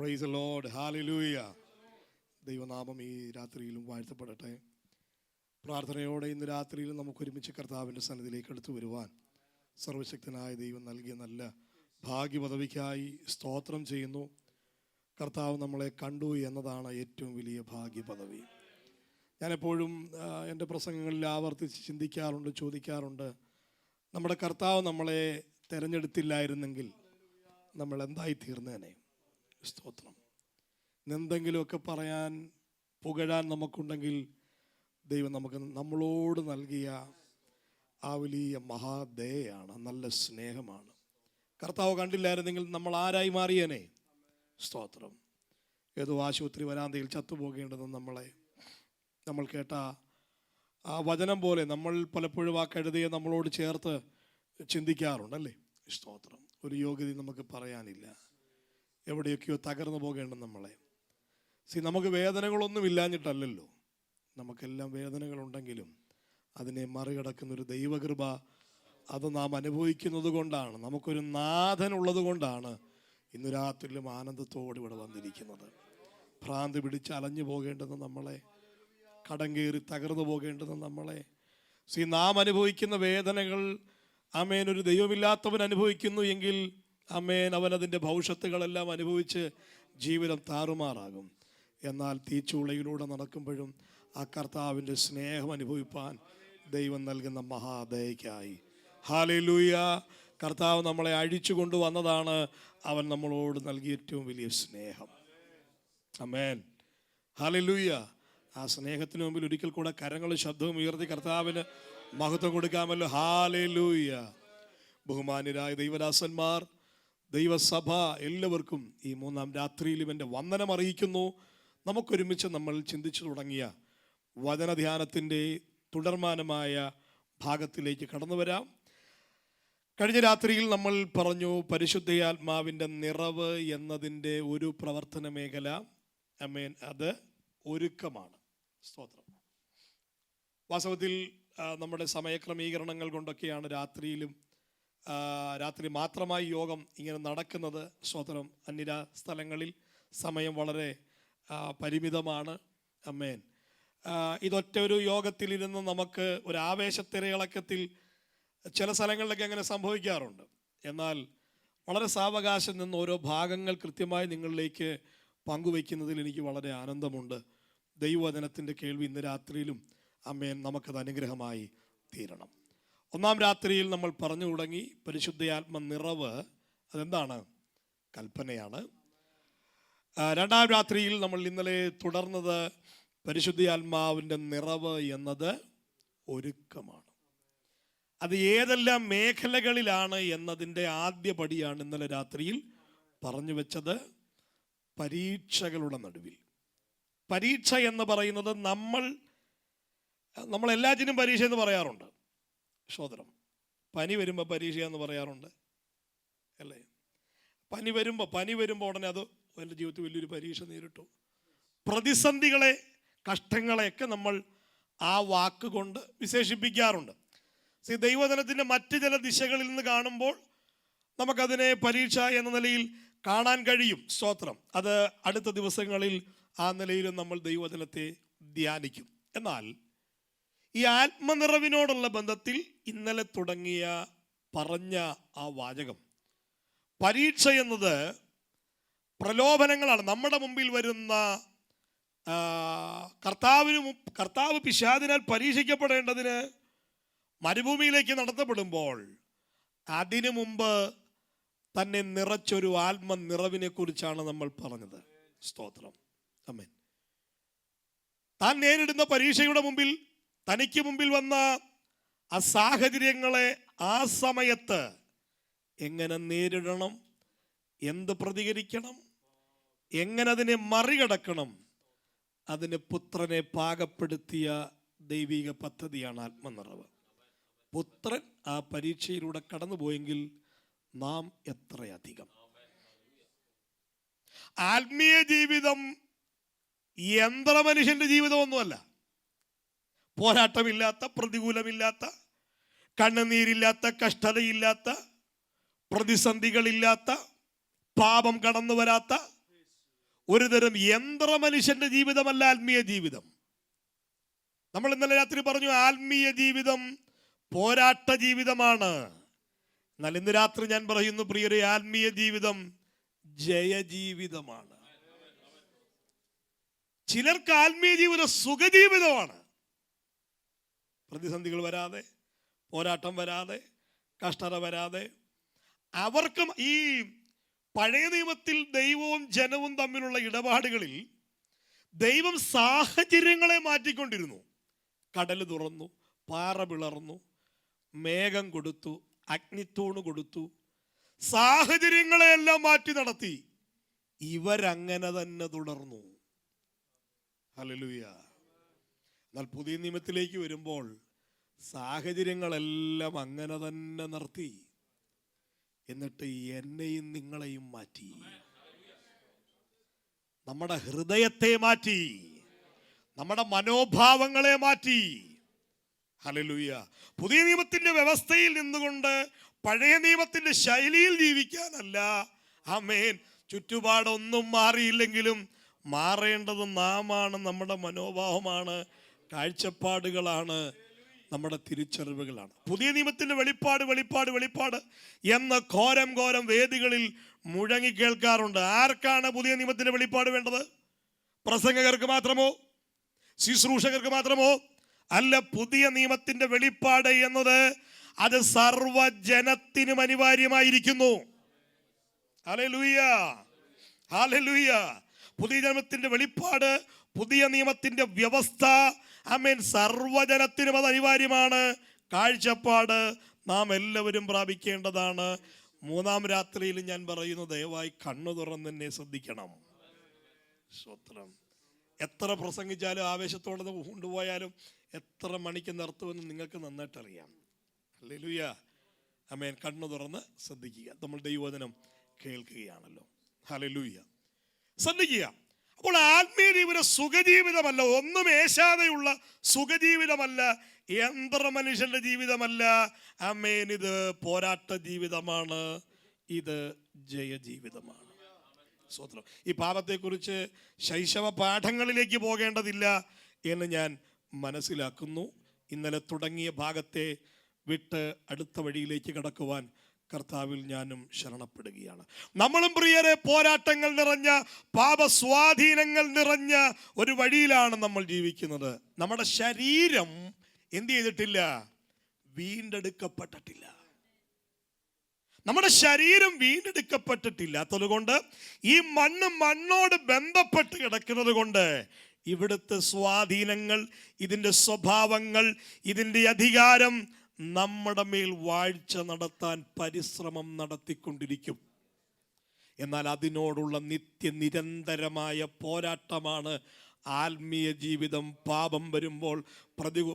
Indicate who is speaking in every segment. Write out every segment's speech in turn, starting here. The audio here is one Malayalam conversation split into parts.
Speaker 1: Praise the Lord. ഹല്ലേലൂയ. ദൈവനാമം ഈ രാത്രിയിലും വാഴ്ത്തപ്പെടട്ടെ. പ്രാർത്ഥനയോടെ ഇന്ന് രാത്രിയിലും നമുക്ക് ഒരുമിച്ച് കർത്താവിൻ്റെ സന്നിധിയിലേക്ക് അടുത്തു വരുവാൻ സർവശക്തനായ ദൈവം നൽകിയ നല്ല ഭാഗ്യപദവിക്കായി സ്തോത്രം ചെയ്യുന്നു. കർത്താവ് നമ്മളെ കണ്ടു എന്നതാണ് ഏറ്റവും വലിയ ഭാഗ്യപദവി. ഞാനെപ്പോഴും എൻ്റെ പ്രസംഗങ്ങളിൽ ആവർത്തിച്ച് ചിന്തിക്കാറുണ്ട്, ചോദിക്കാറുണ്ട്, നമ്മുടെ കർത്താവ് നമ്മളെ തിരഞ്ഞെടുത്തില്ലായിരുന്നെങ്കിൽ നമ്മൾ എന്തായി തീർന്നേനെ? സ്തോത്രം. എന്തെങ്കിലുമൊക്കെ പറയാൻ, പുകഴാൻ നമുക്കുണ്ടെങ്കിൽ ദൈവം നമ്മളോട് നൽകിയ ആ വലിയ മഹാദയയാണ്, നല്ല സ്നേഹമാണ്. കർത്താവ് കണ്ടില്ലായിരുന്നെങ്കിൽ നമ്മൾ ആരായി മാറിയേനെ? സ്തോത്രം. ഏതോ ആശുപത്രി വരാന്തയിൽ ചത്തുപോകേണ്ടത് നമ്മൾ കേട്ട ആ വചനം പോലെ നമ്മൾ പലപ്പോഴും ആ കഴുതയെ നമ്മളോട് ചേർത്ത് ചിന്തിക്കാറുണ്ടല്ലേ? സ്തോത്രം. ഒരു യോഗ്യത നമുക്ക് പറയാനില്ല, എവിടെയൊക്കെയോ തകർന്നു പോകേണ്ട നമ്മളെ. നമുക്ക് വേദനകളൊന്നും ഇല്ലാഞ്ഞിട്ടല്ലല്ലോ, നമുക്കെല്ലാം വേദനകളുണ്ടെങ്കിലും അതിനെ മറികടക്കുന്നൊരു ദൈവകൃപ അത് നാം അനുഭവിക്കുന്നത് കൊണ്ടാണ്, നമുക്കൊരു നാഥനുള്ളത് കൊണ്ടാണ് ഇന്ന് രാത്രിയിലും ആനന്ദത്തോടെ ഇവിടെ വന്നിരിക്കുന്നത്. ഭ്രാന്ത് പിടിച്ച് അലഞ്ഞു പോകേണ്ടത് നമ്മളെ, കടം കയറി തകർന്നു പോകേണ്ടത് നമ്മളെ. നാം അനുഭവിക്കുന്ന വേദനകൾ ആമേൻ ഒരു ദൈവമില്ലാത്തവൻ അനുഭവിക്കുന്നു എങ്കിൽ ആമേൻ അവനതിൻ്റെ ഭവിഷ്യത്തുകളെല്ലാം അനുഭവിച്ച് ജീവിതം താറുമാറാകും. എന്നാൽ തീച്ചൂളയിലൂടെ നടക്കുമ്പോഴും ആ കർത്താവിൻ്റെ സ്നേഹം അനുഭവിപ്പാൻ ദൈവം നൽകുന്ന മഹാദയക്കായി ഹല്ലേലൂയ. കർത്താവ് നമ്മളെ അഴിച്ചു കൊണ്ടുവന്നതാണ് അവൻ നമ്മളോട് നൽകിയ ഏറ്റവും വലിയ സ്നേഹം. ആമേൻ. ഹല്ലേലൂയ. ആ സ്നേഹത്തിന് മുമ്പിൽ ഒരിക്കൽ കൂടെ കരങ്ങളും ശബ്ദവും ഉയർത്തി കർത്താവിന് മഹത്വം കൊടുക്കാമല്ലോ. ഹല്ലേലൂയ. ബഹുമാന്യരായ ദൈവദാസന്മാർ, ദൈവസഭ, എല്ലാവർക്കും ഈ മൂന്നാം രാത്രിയിലും എൻ്റെ വന്ദനം അറിയിക്കുന്നു. നമുക്കൊരുമിച്ച് നമ്മൾ ചിന്തിച്ചു തുടങ്ങിയ വചനധ്യാനത്തിൻ്റെ തുടർമാനമായ ഭാഗത്തിലേക്ക് കടന്നു വരാം. കഴിഞ്ഞ രാത്രിയിൽ നമ്മൾ പറഞ്ഞു പരിശുദ്ധാത്മാവിൻ്റെ നിറവ് എന്നതിൻ്റെ ഒരു പ്രവർത്തന മേഖല ആമേൻ അത് ഒരുക്കമാണ്. സ്തോത്രം. വാസ്തവത്തിൽ നമ്മുടെ സമയക്രമീകരണങ്ങൾ കൊണ്ടൊക്കെയാണ് രാത്രി മാത്രമായി യോഗം ഇങ്ങനെ നടക്കുന്നത്. സ്തോത്രം. അന്യ സ്ഥലങ്ങളിൽ സമയം വളരെ പരിമിതമാണ്. ആമേൻ. ഇതൊറ്റ ഒരു യോഗത്തിലിരുന്ന് നമുക്ക് ഒരു ആവേശത്തിരയിളക്കത്തിൽ ചില സ്ഥലങ്ങളിലൊക്കെ അങ്ങനെ സംഭവിക്കാറുണ്ട്. എന്നാൽ വളരെ സാവകാശം നിന്ന് ഓരോ ഭാഗങ്ങൾ കൃത്യമായി നിങ്ങളിലേക്ക് പങ്കുവയ്ക്കുന്നതിൽ എനിക്ക് വളരെ ആനന്ദമുണ്ട്. ദൈവവചനത്തിൻ്റെ കേൾവി ഇന്ന് രാത്രിയിലും ആമേൻ നമുക്കത് അനുഗ്രഹമായി തീരണം. ഒന്നാം രാത്രിയിൽ നമ്മൾ പറഞ്ഞു തുടങ്ങി പരിശുദ്ധാത്മ നിറവ് അതെന്താണ്? കൽപ്പനയാണ്. രണ്ടാം രാത്രിയിൽ നമ്മൾ ഇന്നലെ തുടർന്നത് പരിശുദ്ധാത്മാവിൻ്റെ നിറവ് എന്നത് ഒരുക്കമാണ്. അത് ഏതെല്ലാം മേഖലകളിലാണ് എന്നതിൻ്റെ ആദ്യ പടിയാണ് ഇന്നലെ രാത്രിയിൽ പറഞ്ഞു വെച്ചത്. പരീക്ഷകളുടെ നടുവിൽ. പരീക്ഷ എന്ന് പറയുന്നത് നമ്മൾ എല്ലാറ്റിനും പരീക്ഷ എന്ന് പറയാറുണ്ട്. സഹോദരം, പനി വരുമ്പോൾ പരീക്ഷ എന്ന് പറയാറുണ്ട് അല്ലേ? പനി വരുമ്പോൾ ഉടനെ അത് എൻ്റെ ജീവിതത്തിൽ വലിയൊരു പരീക്ഷ നേരിട്ടു. പ്രതിസന്ധികളെ, കഷ്ടങ്ങളെയൊക്കെ നമ്മൾ ആ വാക്ക് കൊണ്ട് വിശേഷിപ്പിക്കാറുണ്ട്. ദൈവജനത്തിൻ്റെ മറ്റ് ചില ദിശകളിൽ നിന്ന് കാണുമ്പോൾ നമുക്കതിനെ പരീക്ഷ എന്ന നിലയിൽ കാണാൻ കഴിയും. സ്തോത്രം. അത് അടുത്ത ദിവസങ്ങളിൽ ആ നിലയിലും നമ്മൾ ദൈവജനത്തെ ധ്യാനിക്കും. എന്നാൽ ഈ ആത്മനിറവിനോടുള്ള ബന്ധത്തിൽ ഇന്നലെ പറഞ്ഞ ആ വാചകം, പരീക്ഷ എന്നത് പ്രലോഭനങ്ങളാണ്. നമ്മുടെ മുമ്പിൽ വരുന്ന കർത്താവ് പിശാചിനാൽ പരീക്ഷിക്കപ്പെടേണ്ടതിന് മരുഭൂമിയിലേക്ക് നടത്തപ്പെടുമ്പോൾ അതിനു മുമ്പ് തന്നെ നിറച്ചൊരു ആത്മനിറവിനെ കുറിച്ചാണ് നമ്മൾ പറഞ്ഞത്. സ്തോത്രം. ആമേൻ. താൻ നേരിടുന്ന പരീക്ഷയുടെ മുമ്പിൽ, തനിക്ക് മുമ്പിൽ വന്ന ആ സാഹചര്യങ്ങളെ ആ സമയത്ത് എങ്ങനെ നേരിടണം, എന്ത് പ്രതികരിക്കണം, എങ്ങനെ അതിനെ മറികടക്കണം, അതിന് പുത്രനെ പാകപ്പെടുത്തിയ ദൈവിക പദ്ധതിയാണ് ആത്മനിറവ്. പുത്രൻ ആ പരീക്ഷയിലൂടെ കടന്നുപോയെങ്കിൽ നാം എത്രയധികം. ആത്മീയ ജീവിതം യന്ത്രമനുഷ്യന്റെ ജീവിതമൊന്നുമല്ല. പോരാട്ടമില്ലാത്ത, പ്രതികൂലമില്ലാത്ത, കണ്ണുനീരില്ലാത്ത, കഷ്ടതയില്ലാത്ത, പ്രതിസന്ധികളില്ലാത്ത, പാപം കടന്നു വരാത്ത, ഒരുതരം യന്ത്ര മനുഷ്യന്റെ ജീവിതമല്ല ആത്മീയ ജീവിതം. നമ്മൾ ഇന്നലെ രാത്രി പറഞ്ഞു ആത്മീയ ജീവിതം പോരാട്ട ജീവിതമാണ്. എന്നാൽ ഇന്ന് രാത്രി ഞാൻ പറയുന്നു പ്രിയരെ, ആത്മീയ ജീവിതം ജയജീവിതമാണ്. ചിലർക്ക് ആത്മീയ ജീവിതം സുഖജീവിതമാണ്. പ്രതിസന്ധികൾ വരാതെ, പോരാട്ടം വരാതെ, കഷ്ടത വരാതെ. അവർക്കും ഈ പഴയ നിയമത്തിൽ ദൈവവും ജനവും തമ്മിലുള്ള ഇടപാടുകളിൽ ദൈവം സാഹചര്യങ്ങളെ മാറ്റിക്കൊണ്ടിരുന്നു. കടൽ തുറന്നു, പാറ പിളർന്നു, മേഘം കൊടുത്തു, അഗ്നിത്തൂണ് കൊടുത്തു, സാഹചര്യങ്ങളെയെല്ലാം മാറ്റി നടത്തി. ഇവരങ്ങനെ തന്നെ തുടർന്നു. ഹല്ലേലൂയ. എന്നാൽ പുതിയ നിയമത്തിലേക്ക് വരുമ്പോൾ സാഹചര്യങ്ങളെല്ലാം അങ്ങനെ തന്നെ നിർത്തി. എന്നിട്ട് എന്നെയും നിങ്ങളെയും മാറ്റി, നമ്മുടെ ഹൃദയത്തെ മാറ്റി, നമ്മുടെ മനോഭാവങ്ങളെ മാറ്റി. ഹല്ലേലൂയ. പുതിയ നിയമത്തിന്റെ വ്യവസ്ഥയിൽ നിന്നുകൊണ്ട് പഴയ നിയമത്തിന്റെ ശൈലിയിൽ ജീവിക്കാനല്ല. ആമേൻ. ചുറ്റുപാടൊന്നും മാറിയില്ലെങ്കിലും മാറേണ്ടത് നാമാണ്, നമ്മുടെ മനോഭാവമാണ്, കാഴ്ചപ്പാടുകളാണ്, നമ്മുടെ തിരിച്ചറിവുകളാണ്. പുതിയ നിയമത്തിന്റെ വെളിപ്പാട് വെളിപ്പാട് വെളിപ്പാട് എന്ന ഘോരം ഘോരം വേദികളിൽ മുഴങ്ങി കേൾക്കാറുണ്ട്. ആർക്കാണ് പുതിയ നിയമത്തിന്റെ വെളിപ്പാട് വേണ്ടത്? പ്രസംഗകർക്ക് മാത്രമോ? ശുശ്രൂഷകർക്ക് മാത്രമോ? അല്ല. പുതിയ നിയമത്തിന്റെ വെളിപ്പാട് എന്നത് അത് സർവജനത്തിനും അനിവാര്യമായിരിക്കുന്നു. Hallelujah, hallelujah. പുതിയ നിയമത്തിന്റെ വെളിപ്പാട്, പുതിയ നിയമത്തിന്റെ വ്യവസ്ഥ, ആമേൻ, സർവജനത്തിനും അത് അനിവാര്യമാണ്. കാഴ്ചപ്പാട് നാം എല്ലാവരും പ്രാപിക്കേണ്ടതാണ്. മൂന്നാം രാത്രിയിൽ ഞാൻ പറയുന്നു, ദയവായി കണ്ണു തുറന്ന് എന്നെ ശ്രദ്ധിക്കണം. സ്തോത്രം. എത്ര പ്രസംഗിച്ചാലും ആവേശത്തോടെ കൊണ്ടുപോയാലും എത്ര മണിക്ക് നിർത്തുമെന്ന് നിങ്ങൾക്ക് നന്നായിട്ട് അറിയാം. ഹല്ലേലൂയ, ആമേൻ. കണ്ണു തുറന്ന് ശ്രദ്ധിക്കുക. നമ്മൾ ദൈവവചനം കേൾക്കുകയാണല്ലോ. ഹല്ലേലൂയ. ശ്രദ്ധിക്കുക. അപ്പോൾ ആത്മീയ ജീവിതം സുഖജീവിതമല്ല, ഒന്നും ഏശാതെയുള്ള സുഖജീവിതമല്ല, യന്ത്ര മനുഷ്യന്റെ ജീവിതമല്ല. ആമേൻ. ഇത് പോരാട്ട ജീവിതമാണ്, ഇത് ജയജീവിതമാണ്. സ്തോത്രം. ഈ പാപത്തെക്കുറിച്ച് ശൈശവ പാഠങ്ങളിലേക്ക് പോകേണ്ടതില്ല എന്ന് ഞാൻ മനസ്സിലാക്കുന്നു. ഇന്നലെ തുടങ്ങിയ ഭാഗത്തെ വിട്ട് അടുത്ത വഴിയിലേക്ക് കടക്കുവാൻ കർത്താവിൽ ഞാനും ശരണപ്പെടുകയാണ്. നമ്മളും പ്രിയരെ പോരാട്ടങ്ങൾ നിറഞ്ഞ, പാപസ്വാധീനങ്ങൾ നിറഞ്ഞ ഒരു വഴിയിലാണ് നമ്മൾ ജീവിക്കുന്നത്. നമ്മുടെ ശരീരം എന്ത് ചെയ്തിട്ടില്ല? വീണ്ടെടുക്കപ്പെട്ടിട്ടില്ല. നമ്മുടെ ശരീരം വീണ്ടെടുക്കപ്പെട്ടിട്ടില്ലാത്തത് കൊണ്ട്, ഈ മണ്ണോട് ബന്ധപ്പെട്ട് കിടക്കുന്നത് കൊണ്ട് ഇവിടുത്തെ സ്വാധീനങ്ങൾ, ഇതിൻ്റെ സ്വഭാവങ്ങൾ, ഇതിൻ്റെ അധികാരം നമ്മുടെ മേൽ വാഴ്ച നടത്താൻ പരിശ്രമം നടത്തിക്കൊണ്ടിരിക്കും. എന്നാൽ അതിനോടുള്ള നിരന്തരമായ പോരാട്ടമാണ് ആത്മീയ ജീവിതം. പാപം വരുമ്പോൾ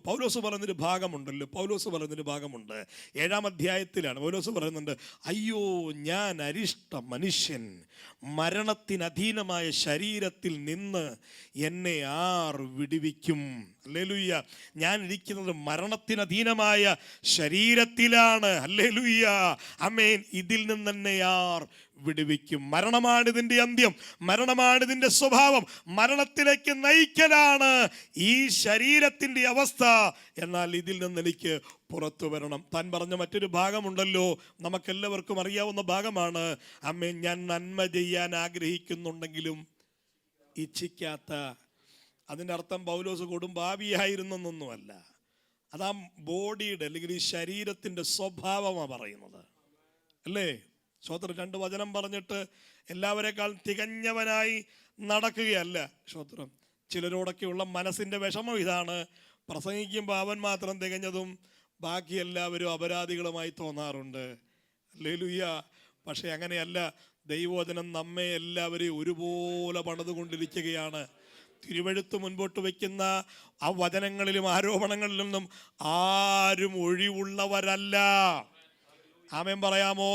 Speaker 1: പൗലോസ് പറയുന്നൊരു ഭാഗമുണ്ടല്ലോ, പൗലോസ് പറയുന്നൊരു ഭാഗമുണ്ട്. 7-ാം അധ്യായത്തിലാണ് പൗലോസ് പറയുന്നുണ്ട്, അയ്യോ ഞാൻ അരിഷ്ട മനുഷ്യൻ, മരണത്തിനധീനമായ ശരീരത്തിൽ നിന്ന് എന്നെ ആർ വിടുവിക്കും. ഹല്ലേലൂയ. ഞാൻ ഇരിക്കുന്നത് മരണത്തിനധീനമായ ശരീരത്തിലാണ്. ഹല്ലേലൂയ, ആമേൻ. ഇതിൽ നിന്ന് എന്നെ ആർ വിടുവിക്കും? മരണമാണ് ഇതിൻ്റെ അന്ത്യം, മരണമാണ് ഇതിൻ്റെ സ്വഭാവം, മരണത്തിലേക്ക് നയിക്കലാണ് ഈ ശരീരത്തിൻ്റെ അവസ്ഥ. എന്നാൽ ഇതിൽ നിന്ന് എനിക്ക് പുറത്തു വരണം. താൻ പറഞ്ഞ മറ്റൊരു ഭാഗമുണ്ടല്ലോ, നമുക്കെല്ലാവർക്കും അറിയാവുന്ന ഭാഗമാണ്. അമ്മേ, ഞാൻ നന്മ ചെയ്യാൻ ആഗ്രഹിക്കുന്നുണ്ടെങ്കിലും ഇച്ഛിക്കാത്ത. അതിൻ്റെ അർത്ഥം പൗലോസ് കൊടുമ്പാവിയായിരുന്നൊന്നുമല്ല. അതാ ബോഡിയുടെ അല്ലെങ്കിൽ ഈ ശരീരത്തിൻ്റെ സ്വഭാവമാണ് പറയുന്നത്, അല്ലേ? സ്തോത്രം. 2 വചനം പറഞ്ഞിട്ട് എല്ലാവരെക്കാൾ തികഞ്ഞവനായി നടക്കുകയല്ല. സ്തോത്രം. ചിലരോടൊക്കെയുള്ള മനസ്സിൻ്റെ വിഷമം ഇതാണ്, പ്രസംഗിക്കുമ്പോൾ അവൻ മാത്രം തികഞ്ഞതും ബാക്കി എല്ലാവരും അപരാധികളുമായി തോന്നാറുണ്ട്. ഹല്ലേലൂയ. പക്ഷെ അങ്ങനെയല്ല. ദൈവവചനം നമ്മെ എല്ലാവരെയും ഒരുപോലെ പണിതുകൊണ്ടിരിക്കുകയാണ്. തിരുവെഴുത്ത് മുൻപോട്ട് വയ്ക്കുന്ന ആ വചനങ്ങളിലും ആരോപണങ്ങളിലൊന്നും ആരും ഒഴിവുള്ളവരല്ല. ആമേൻ പറയാമോ?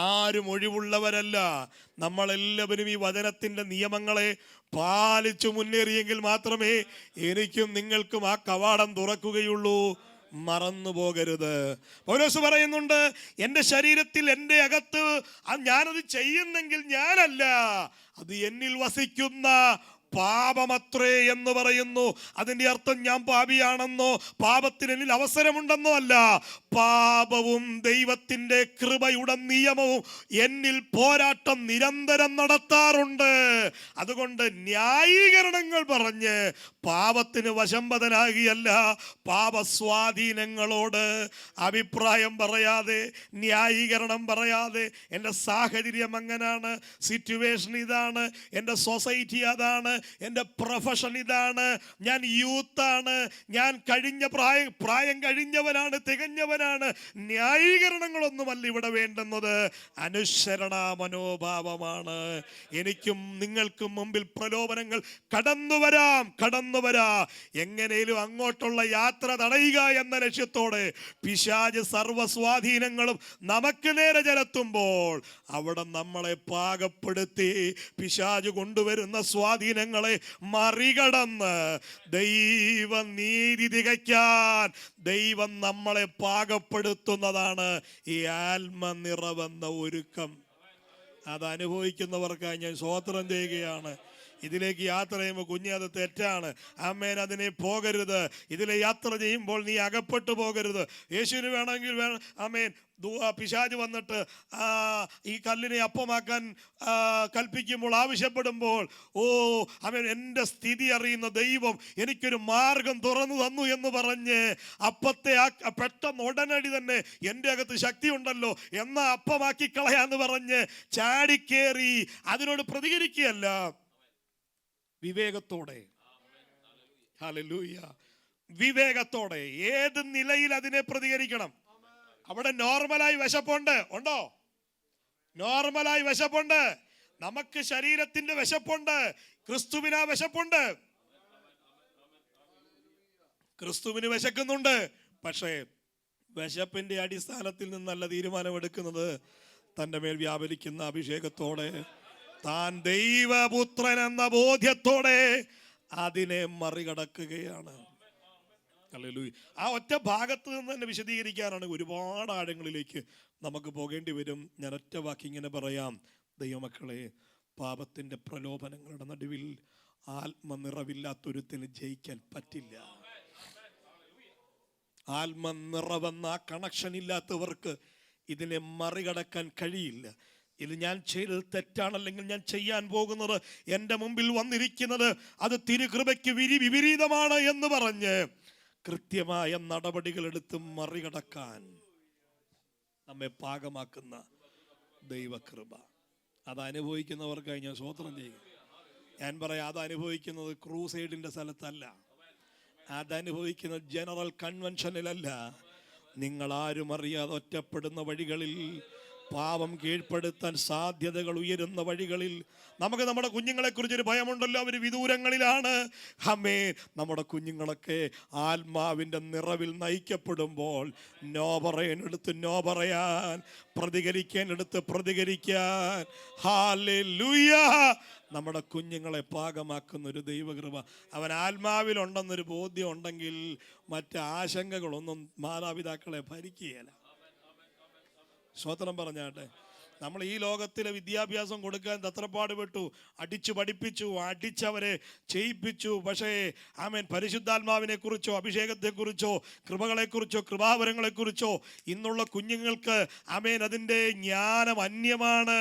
Speaker 1: ആരും ഒഴിവുള്ളവരല്ല. നമ്മളെല്ലാവരും ഈ വചനത്തിൻ്റെ നിയമങ്ങളെ പാലിച്ചു മുന്നേറിയെങ്കിൽ മാത്രമേ എനിക്കും നിങ്ങൾക്കും ആ കവാടം തുറക്കുകയുള്ളൂ. മറന്നു പോകരുത്. പൗലോസ് പറയുന്നുണ്ട്, എൻ്റെ ശരീരത്തിൽ എൻ്റെ അകത്ത് ഞാനത് ചെയ്യുന്നെങ്കിൽ ഞാനല്ല, അത് എന്നിൽ വസിക്കുന്ന പാപമത്രേ എന്ന് പറയുന്നു. അതിൻ്റെ അർത്ഥം ഞാൻ പാപിയാണെന്നോ പാപത്തിന് എന്നിൽ അവസരമുണ്ടെന്നോ അല്ല. പാപവും ദൈവത്തിൻ്റെ കൃപയുടെ നിയമവും എന്നിൽ പോരാട്ടം നിരന്തരം നടത്താറുണ്ട്. അതുകൊണ്ട് ന്യായീകരണങ്ങൾ പറഞ്ഞ് പാപത്തിന് വശംവദനാകിയല്ല, പാപസ്വാധീനങ്ങളോട് അഭിപ്രായം പറയാതെ, ന്യായീകരണം പറയാതെ, എൻ്റെ സാഹചര്യം അങ്ങനാണ്, സിറ്റുവേഷൻ ഇതാണ്, എൻ്റെ സൊസൈറ്റി അതാണ്, എൻ്റെ പ്രൊഫഷൻ ഇതാണ്, ഞാൻ യൂത്താണ്, ഞാൻ പ്രായം കഴിഞ്ഞവനാണ്, തികഞ്ഞവനാണ്. ന്യായീകരണങ്ങളൊന്നുമല്ല ഇവിടെ വേണ്ടുന്നത്, അനുസരണ മനോഭാവമാണ്. എനിക്കും നിങ്ങൾക്കും മുമ്പിൽ പ്രലോഭനങ്ങൾ കടന്നു വരാ. എങ്ങനെയും അങ്ങോട്ടുള്ള യാത്ര തടയുക എന്ന ലക്ഷ്യത്തോടെ പിശാച് സർവ്വസ്വാധീനങ്ങളും നമുക്ക് നേരെ ചെലുത്തുമ്പോൾ അവിടെ നമ്മളെ പാകപ്പെടുത്തി പിശാച് കൊണ്ടുവരുന്ന സ്വാധീനങ്ങളെ മറികടന്ന് ദൈവനീതി തികയ്ക്കാൻ ദൈവം നമ്മളെ പാകപ്പെടുത്തുന്നതാണ് ഈ ആത്മനിറവെന്ന ഒരുക്കം. അത് അനുഭവിക്കുന്നവർക്കായി ഞാൻ സ്തോത്രം ചെയ്യുകയാണ്. ഇതിലേക്ക് യാത്ര ചെയ്യുമ്പോൾ കുഞ്ഞെ അത് തെറ്റാണ്, ആമേൻ, അതിനെ പോകരുത്. ഇതിലെ യാത്ര ചെയ്യുമ്പോൾ നീ അകപ്പെട്ടു പോകരുത്. യേശുവിന് വേണമെങ്കിൽ ആമേൻ പിശാച് വന്നിട്ട് ഈ കല്ലിനെ അപ്പമാക്കാൻ കൽപ്പിക്കുമ്പോൾ, ആവശ്യപ്പെടുമ്പോൾ, ആമേൻ, എൻ്റെ സ്ഥിതി അറിയുന്ന ദൈവം എനിക്കൊരു മാർഗം തുറന്നു തന്നു എന്ന് പറഞ്ഞ് അപ്പത്തെ പെട്ടെന്ന് ഉടനടി തന്നെ എൻ്റെ അകത്ത് ശക്തി ഉണ്ടല്ലോ എന്നാ അപ്പമാക്കി കളയാന്ന് പറഞ്ഞ് ചാടിക്കേറി അതിനോട് പ്രതികരിക്കുകയല്ല, വിവേകത്തോടെ, ഹല്ലേലൂയ, വിവേകത്തോടെ ഏത് നിലയിൽ അതിനെ പ്രതികരിക്കണം. അവിടെ നോർമലായി വിശപ്പുണ്ട്, ഉണ്ടോ? നോർമലായി വിശപ്പുണ്ട്. നമുക്ക് ശരീരത്തിന്റെ വിശപ്പുണ്ട്, ക്രിസ്തുവിനാ വിശപ്പുണ്ട്. ക്രിസ്തുവിന് വിശക്കുന്നുണ്ട്. പക്ഷേ വിശപ്പിന്റെ അടിസ്ഥാനത്തിൽ നിന്നല്ല തീരുമാനമെടുക്കുന്നത്, തൻ്റെ മേൽ വ്യാപരിക്കുന്ന അഭിഷേകത്തോടെ, താൻ ദൈവപുത്രൻ എന്ന ബോധ്യത്തോടെ അതിനെ മറികടക്കുകയാണ്. ഹല്ലേലൂയ. ആ ഒറ്റ ഭാഗത്ത് നിന്ന് തന്നെ വിശദീകരിക്കാനാണ് ഒരുപാട് ആഴങ്ങളിലേക്ക് നമുക്ക് പോകേണ്ടി വരും. ഞാൻ ഒറ്റ വാക്ക് ഇങ്ങനെ പറയാം, ദൈവമക്കളെ, പാപത്തിൻ്റെ പ്രലോഭനങ്ങളുടെ നടുവിൽ ആത്മനിറവില്ലാത്തൊരുത്തിന് ജയിക്കാൻ പറ്റില്ല. ആത്മനിറവെന്ന കണക്ഷൻ ഇല്ലാത്തവർക്ക് ഇതിനെ മറികടക്കാൻ കഴിയില്ല. ഇത് ഞാൻ ചെയ്തത് തെറ്റാണല്ലെങ്കിൽ ഞാൻ ചെയ്യാൻ പോകുന്നത്, എൻ്റെ മുമ്പിൽ വന്നിരിക്കുന്നത് അത് തിരുകൃപയ്ക്ക് വിപരീതമാണ് എന്ന് പറഞ്ഞ് കൃത്യമായ നടപടികൾ എടുത്ത് മറികടക്കാൻ നമ്മെ പാകമാക്കുന്ന ദൈവകൃപ. അത് അനുഭവിക്കുന്നവർക്കായി ഞാൻ സ്തോത്രം ചെയ്യും. ഞാൻ പറയാം, അത് അനുഭവിക്കുന്നത് ക്രൂസൈഡിൻ്റെ സ്ഥലത്തല്ല, അതനുഭവിക്കുന്നത് ജനറൽ കൺവെൻഷനിലല്ല, നിങ്ങളാരും അറിയാതെ ഒറ്റപ്പെടുന്ന വഴികളിൽ, പാപം കീഴ്പ്പെടുത്താൻ സാധ്യതകൾ ഉയരുന്ന വഴികളിൽ. നമുക്ക് നമ്മുടെ കുഞ്ഞുങ്ങളെക്കുറിച്ചൊരു ഭയമുണ്ടല്ലോ, അവർ വിദൂരങ്ങളിലാണ്. നമ്മുടെ കുഞ്ഞുങ്ങളൊക്കെ ആത്മാവിൻ്റെ നിറവിൽ നയിക്കപ്പെടുമ്പോൾ നോ പറയാനെടുത്ത് നോ പറയാൻ, പ്രതികരിക്കാനെടുത്ത് പ്രതികരിക്കാൻ, ഹല്ലേലൂയ, നമ്മുടെ കുഞ്ഞുങ്ങളെ പാകമാക്കുന്ന ഒരു ദൈവകൃപ. അവൻ ആത്മാവിലുണ്ടെന്നൊരു ബോധ്യം ഉണ്ടെങ്കിൽ മറ്റ് ആശങ്കകളൊന്നും മാതാപിതാക്കളെ ഭരിക്കുകയില്ല. സ്തോത്രം പറഞ്ഞാട്ടെ. നമ്മൾ ഈ ലോകത്തിലെ വിദ്യാഭ്യാസം കൊടുക്കാൻ തത്രപ്പാടുപെട്ടു, അടിച്ചു പഠിപ്പിച്ചു, അടിച്ചവരെ ചെയ്യിപ്പിച്ചു. പക്ഷേ ആമേൻ, പരിശുദ്ധാത്മാവിനെ കുറിച്ചോ അഭിഷേകത്തെക്കുറിച്ചോ കൃപകളെക്കുറിച്ചോ കൃപാവരങ്ങളെക്കുറിച്ചോ ഇന്നുള്ള കുഞ്ഞുങ്ങൾക്ക് ആമേൻ അതിൻ്റെ ജ്ഞാനം അന്യമാണ്.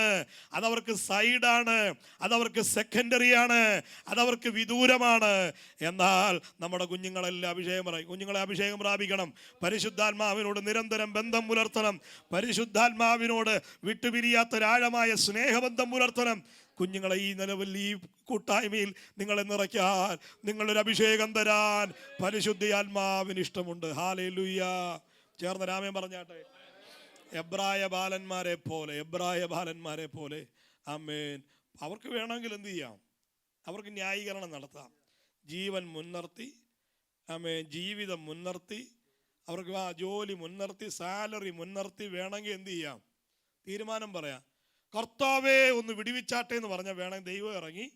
Speaker 1: അതവർക്ക് സൈഡാണ്, അതവർക്ക് സെക്കൻഡറിയാണ്, അതവർക്ക് വിദൂരമാണ്. എന്നാൽ നമ്മുടെ കുഞ്ഞുങ്ങളെല്ലാം കുഞ്ഞുങ്ങളെ അഭിഷേകം പ്രാപിക്കണം. പരിശുദ്ധാത്മാവിനോട് നിരന്തരം ബന്ധം പുലർത്തണം. പരിശുദ്ധാത്മാവിനോട് വിട്ടുപിരിയാത്തൊരാഴമായ സ്നേഹബന്ധം പുലർത്തണം. കുഞ്ഞുങ്ങളെ ഈ നിലവിൽ ഈ കൂട്ടായ്മയിൽ നിങ്ങളെ നിറയ്ക്കാൻ, നിങ്ങളൊരു അഭിഷേകം തരാൻ പരിശുദ്ധാത്മാവിന് ഇഷ്ടമുണ്ട്. ഹല്ലേലൂയ. ചേർന്ന് രാമൻ പറഞ്ഞാട്ടെ. എബ്രായ ബാലന്മാരെ പോലെ ആമേൻ. അവർക്ക് വേണമെങ്കിൽ എന്ത് ചെയ്യാം? അവർക്ക് ന്യായീകരണം നടത്താം. ജീവൻ മുൻനിർത്തി, ആമേൻ, ജീവിതം മുൻനിർത്തി, അവർക്ക് ജോലി മുൻനിർത്തി, സാലറി മുൻനിർത്തി വേണമെങ്കിൽ എന്ത് ചെയ്യാം? തീരുമാനം പറയാം. കർത്താവേ ഒന്ന് വിടുവിച്ചാട്ടെ എന്ന് പറഞ്ഞാൽ വേണമെങ്കിൽ ദൈവം ഇറങ്ങി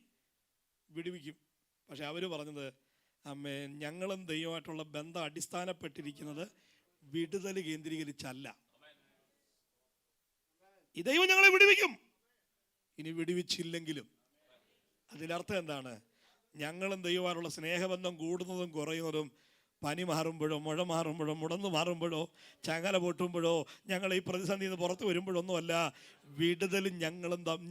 Speaker 1: വിടുവിക്കും. പക്ഷെ അവർ പറഞ്ഞത് ആമേൻ. ഞങ്ങളും ദൈവമായിട്ടുള്ള ബന്ധം അടിസ്ഥാനപ്പെട്ടിരിക്കുന്നത് വിടുതൽ കേന്ദ്രീകരിച്ചല്ല. ഈ ദൈവം ഞങ്ങളെ വിടുവിക്കും. ഇനി വിടുവിച്ചില്ലെങ്കിലും അതിനർത്ഥം എന്താണ്? ഞങ്ങളും ദൈവമായിട്ടുള്ള സ്നേഹബന്ധം കൂടുന്നതും കുറയുന്നതും പനി മാറുമ്പോഴോ, മുഴ മാറുമ്പോഴോ, മുടന്നു മാറുമ്പോഴോ, ചങ്ങല പൊട്ടുമ്പോഴോ, ഞങ്ങൾ ഈ പ്രതിസന്ധിയിൽ നിന്ന് പുറത്ത് വരുമ്പോഴൊന്നുമല്ല. വിടുതലും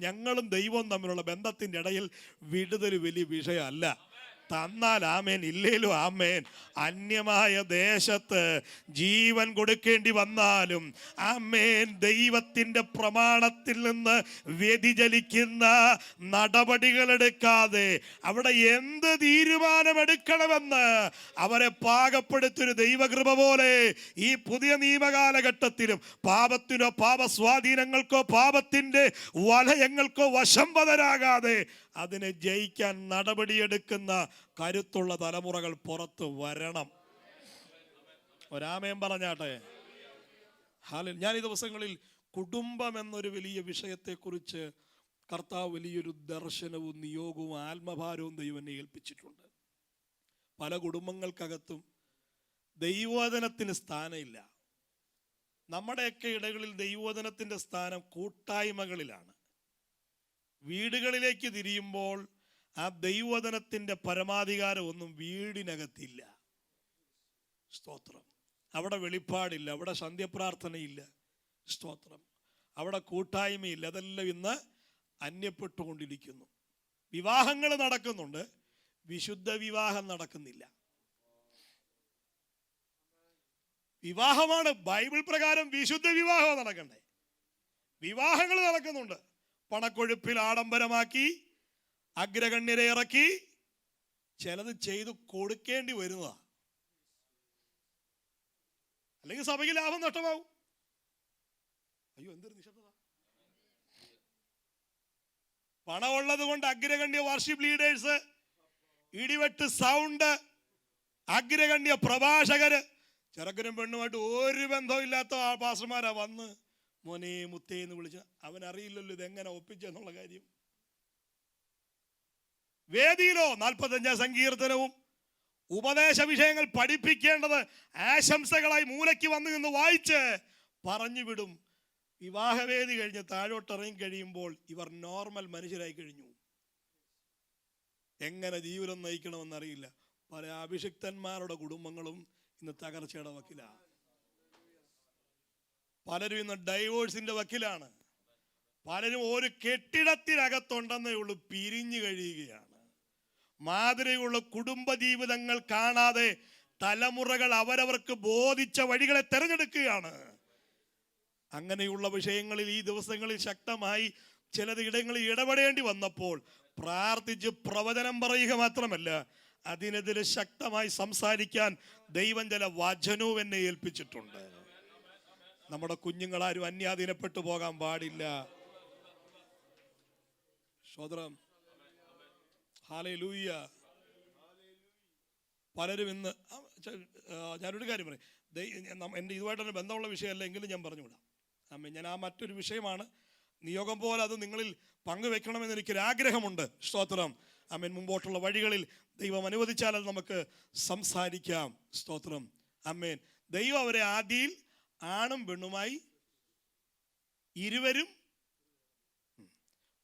Speaker 1: ഞങ്ങളും ദൈവവും തമ്മിലുള്ള ബന്ധത്തിൻ്റെ ഇടയിൽ വിടുതൽ വലിയ വിഷയമല്ല. തന്നാൽ ആമേൻ, ഇല്ലേലും ആമേൻ. അന്യമായ ദേശത്ത് ജീവൻ കൊടുക്കേണ്ടി വന്നാലും ആമേൻ, ദൈവത്തിൻ്റെ പ്രമാണത്തിൽ നിന്ന് വ്യതിചലിക്കുന്ന നടപടികളെടുക്കാതെ അവിടെ എന്ത് തീരുമാനമെടുക്കണമെന്ന് അവരെ പാകപ്പെടുത്തൊരു ദൈവകൃപ പോലെ ഈ പുതിയ നിയമകാലഘട്ടത്തിലും പാപത്തിനോ പാപസ്വാധീനങ്ങൾക്കോ പാപത്തിൻ്റെ വലയങ്ങൾക്കോ വശംവദരാകാതെ അതിനെ ജയിക്കാൻ നടപടിയെടുക്കുന്ന കരുത്തുള്ള തലമുറകൾ പുറത്ത് വരണം. ഒരാമയം പറഞ്ഞാട്ടെ. ഞാൻ ഈ ദിവസങ്ങളിൽ കുടുംബം എന്നൊരു വലിയ വിഷയത്തെക്കുറിച്ച് കർത്താവ് വലിയൊരു ദർശനവും നിയോഗവും ആത്മഭാരവും ദൈവം എന്നെ ഏൽപ്പിച്ചിട്ടുണ്ട്. പല കുടുംബങ്ങൾക്കകത്തും ദൈവവചനത്തിന് സ്ഥാനമില്ല. നമ്മുടെയൊക്കെ ഇടകളിൽ ദൈവവചനത്തിൻ്റെ സ്ഥാനം കൂട്ടായ്മകളിലാണ്. വീടുകളിലേക്ക് തിരിയുമ്പോൾ ആ ദൈവവചനത്തിൻ്റെ പരമാധികാരം ഒന്നും വീടിനകത്തില്ല. സ്തോത്രം. അവിടെ വെളിപ്പാടില്ല, അവിടെ സന്ധ്യപ്രാർത്ഥനയില്ല. സ്തോത്രം. അവിടെ കൂട്ടായ്മയില്ല. അതെല്ലാം ഇന്ന് അന്യപ്പെട്ടുകൊണ്ടിരിക്കുന്നു. വിവാഹങ്ങൾ നടക്കുന്നുണ്ട്, വിശുദ്ധ വിവാഹം നടക്കുന്നില്ല. വിവാഹമാണ് ബൈബിൾ പ്രകാരം വിശുദ്ധ വിവാഹം നടക്കണ്ടേ. വിവാഹങ്ങൾ നടക്കുന്നുണ്ട്, പണക്കൊഴുപ്പിൽ ആഡംബരമാക്കി അഗ്രഗണ്യരെ ഇറക്കി ചിലത് ചെയ്തു കൊടുക്കേണ്ടി വരുന്നതാ. അല്ലെങ്കിൽ സഭയ്ക്ക് ലാഭം നഷ്ടമാവും. അയ്യോ, എന്തൊരു നിശബ്ദത. പണമുള്ളത് കൊണ്ട് അഗ്രഗണ്യ വർഷിപ്പ് ലീഡേഴ്സ്, ഇടിവെട്ട് സൗണ്ട്, അഗ്രഗണ്യ പ്രഭാഷകര്, ചെറുക്കനും പെണ്ണുമായിട്ട് ഒരു ബന്ധവും ഇല്ലാത്ത പാസ്റ്റർമാരാ വന്ന് മോനെ മുത്തേ എന്ന് വിളിച്ച. അവനറിയില്ലല്ലോ ഇതെങ്ങനെ ഒപ്പിച്ചെന്നുള്ള കാര്യം. വേദിയിലോ 45 സങ്കീർത്തനവും ഉപദേശ വിഷയങ്ങൾ പഠിപ്പിക്കേണ്ടത് ആശംസകളായി മൂലയ്ക്ക് വന്നു നിന്ന് വായിച്ച് പറഞ്ഞു വിടും. വിവാഹവേദി കഴിഞ്ഞ് താഴോട്ടിറങ്ങി കഴിയുമ്പോൾ ഇവർ നോർമൽ മനുഷ്യരായി കഴിഞ്ഞു. എങ്ങനെ ജീവിതം നയിക്കണമെന്നറിയില്ല. പല അഭിഷിക്തന്മാരുടെ കുടുംബങ്ങളും ഇന്ന് തകർച്ചയുടെ വക്കിലാണ്. പലരും ഇന്ന് ഡൈവോഴ്സിന്റെ വക്കിലാണ്. പലരും ഒരു കെട്ടിടത്തിനകത്തുണ്ടെന്നേ ഉള്ളൂ പിരിഞ്ഞു കഴിയുകയാണ്. മാതൃകയുള്ള കുടുംബജീവിതങ്ങൾ കാണാതെ തലമുറകൾ അവരവർക്ക് ബോധിച്ച വഴികളെ തെരഞ്ഞെടുക്കുകയാണ്. അങ്ങനെയുള്ള വിഷയങ്ങളിൽ ഈ ദിവസങ്ങളിൽ ശക്തമായി ചിലത് ഇടങ്ങളിൽ ഇടപെടേണ്ടി വന്നപ്പോൾ പ്രാർത്ഥിച്ച് പ്രവചനം പറയുക മാത്രമല്ല, അതിനെതിരെ ശക്തമായി സംസാരിക്കാൻ ദൈവം ചില വചനവും എന്നെ ഏൽപ്പിച്ചിട്ടുണ്ട്. നമ്മുടെ കുഞ്ഞുങ്ങളാരും അന്യാധീനപ്പെട്ടു പോകാൻ പാടില്ല. സ്തോത്രം. ഹല്ലേലൂയ. പലരും ഇന്ന് ഞാനൊരു കാര്യം പറയും, എൻ്റെ ഇതുമായിട്ടൊരു ബന്ധമുള്ള വിഷയമല്ല എങ്കിലും ഞാൻ പറഞ്ഞുകൂടാ. ഞാൻ ആ മറ്റൊരു വിഷയമാണ്. നിയോഗം പോലെ അത് നിങ്ങളിൽ പങ്കുവെക്കണമെന്ന് എനിക്കൊരാഗ്രഹമുണ്ട്. സ്തോത്രം. മുമ്പോട്ടുള്ള വഴികളിൽ ദൈവം അനുവദിച്ചാൽ അത് നമുക്ക് സംസാരിക്കാം. സ്തോത്രം. ആമേൻ. ദൈവം അവരെ ആദിയിൽ ആണും പെണ്ണുമായി ഇരുവരും.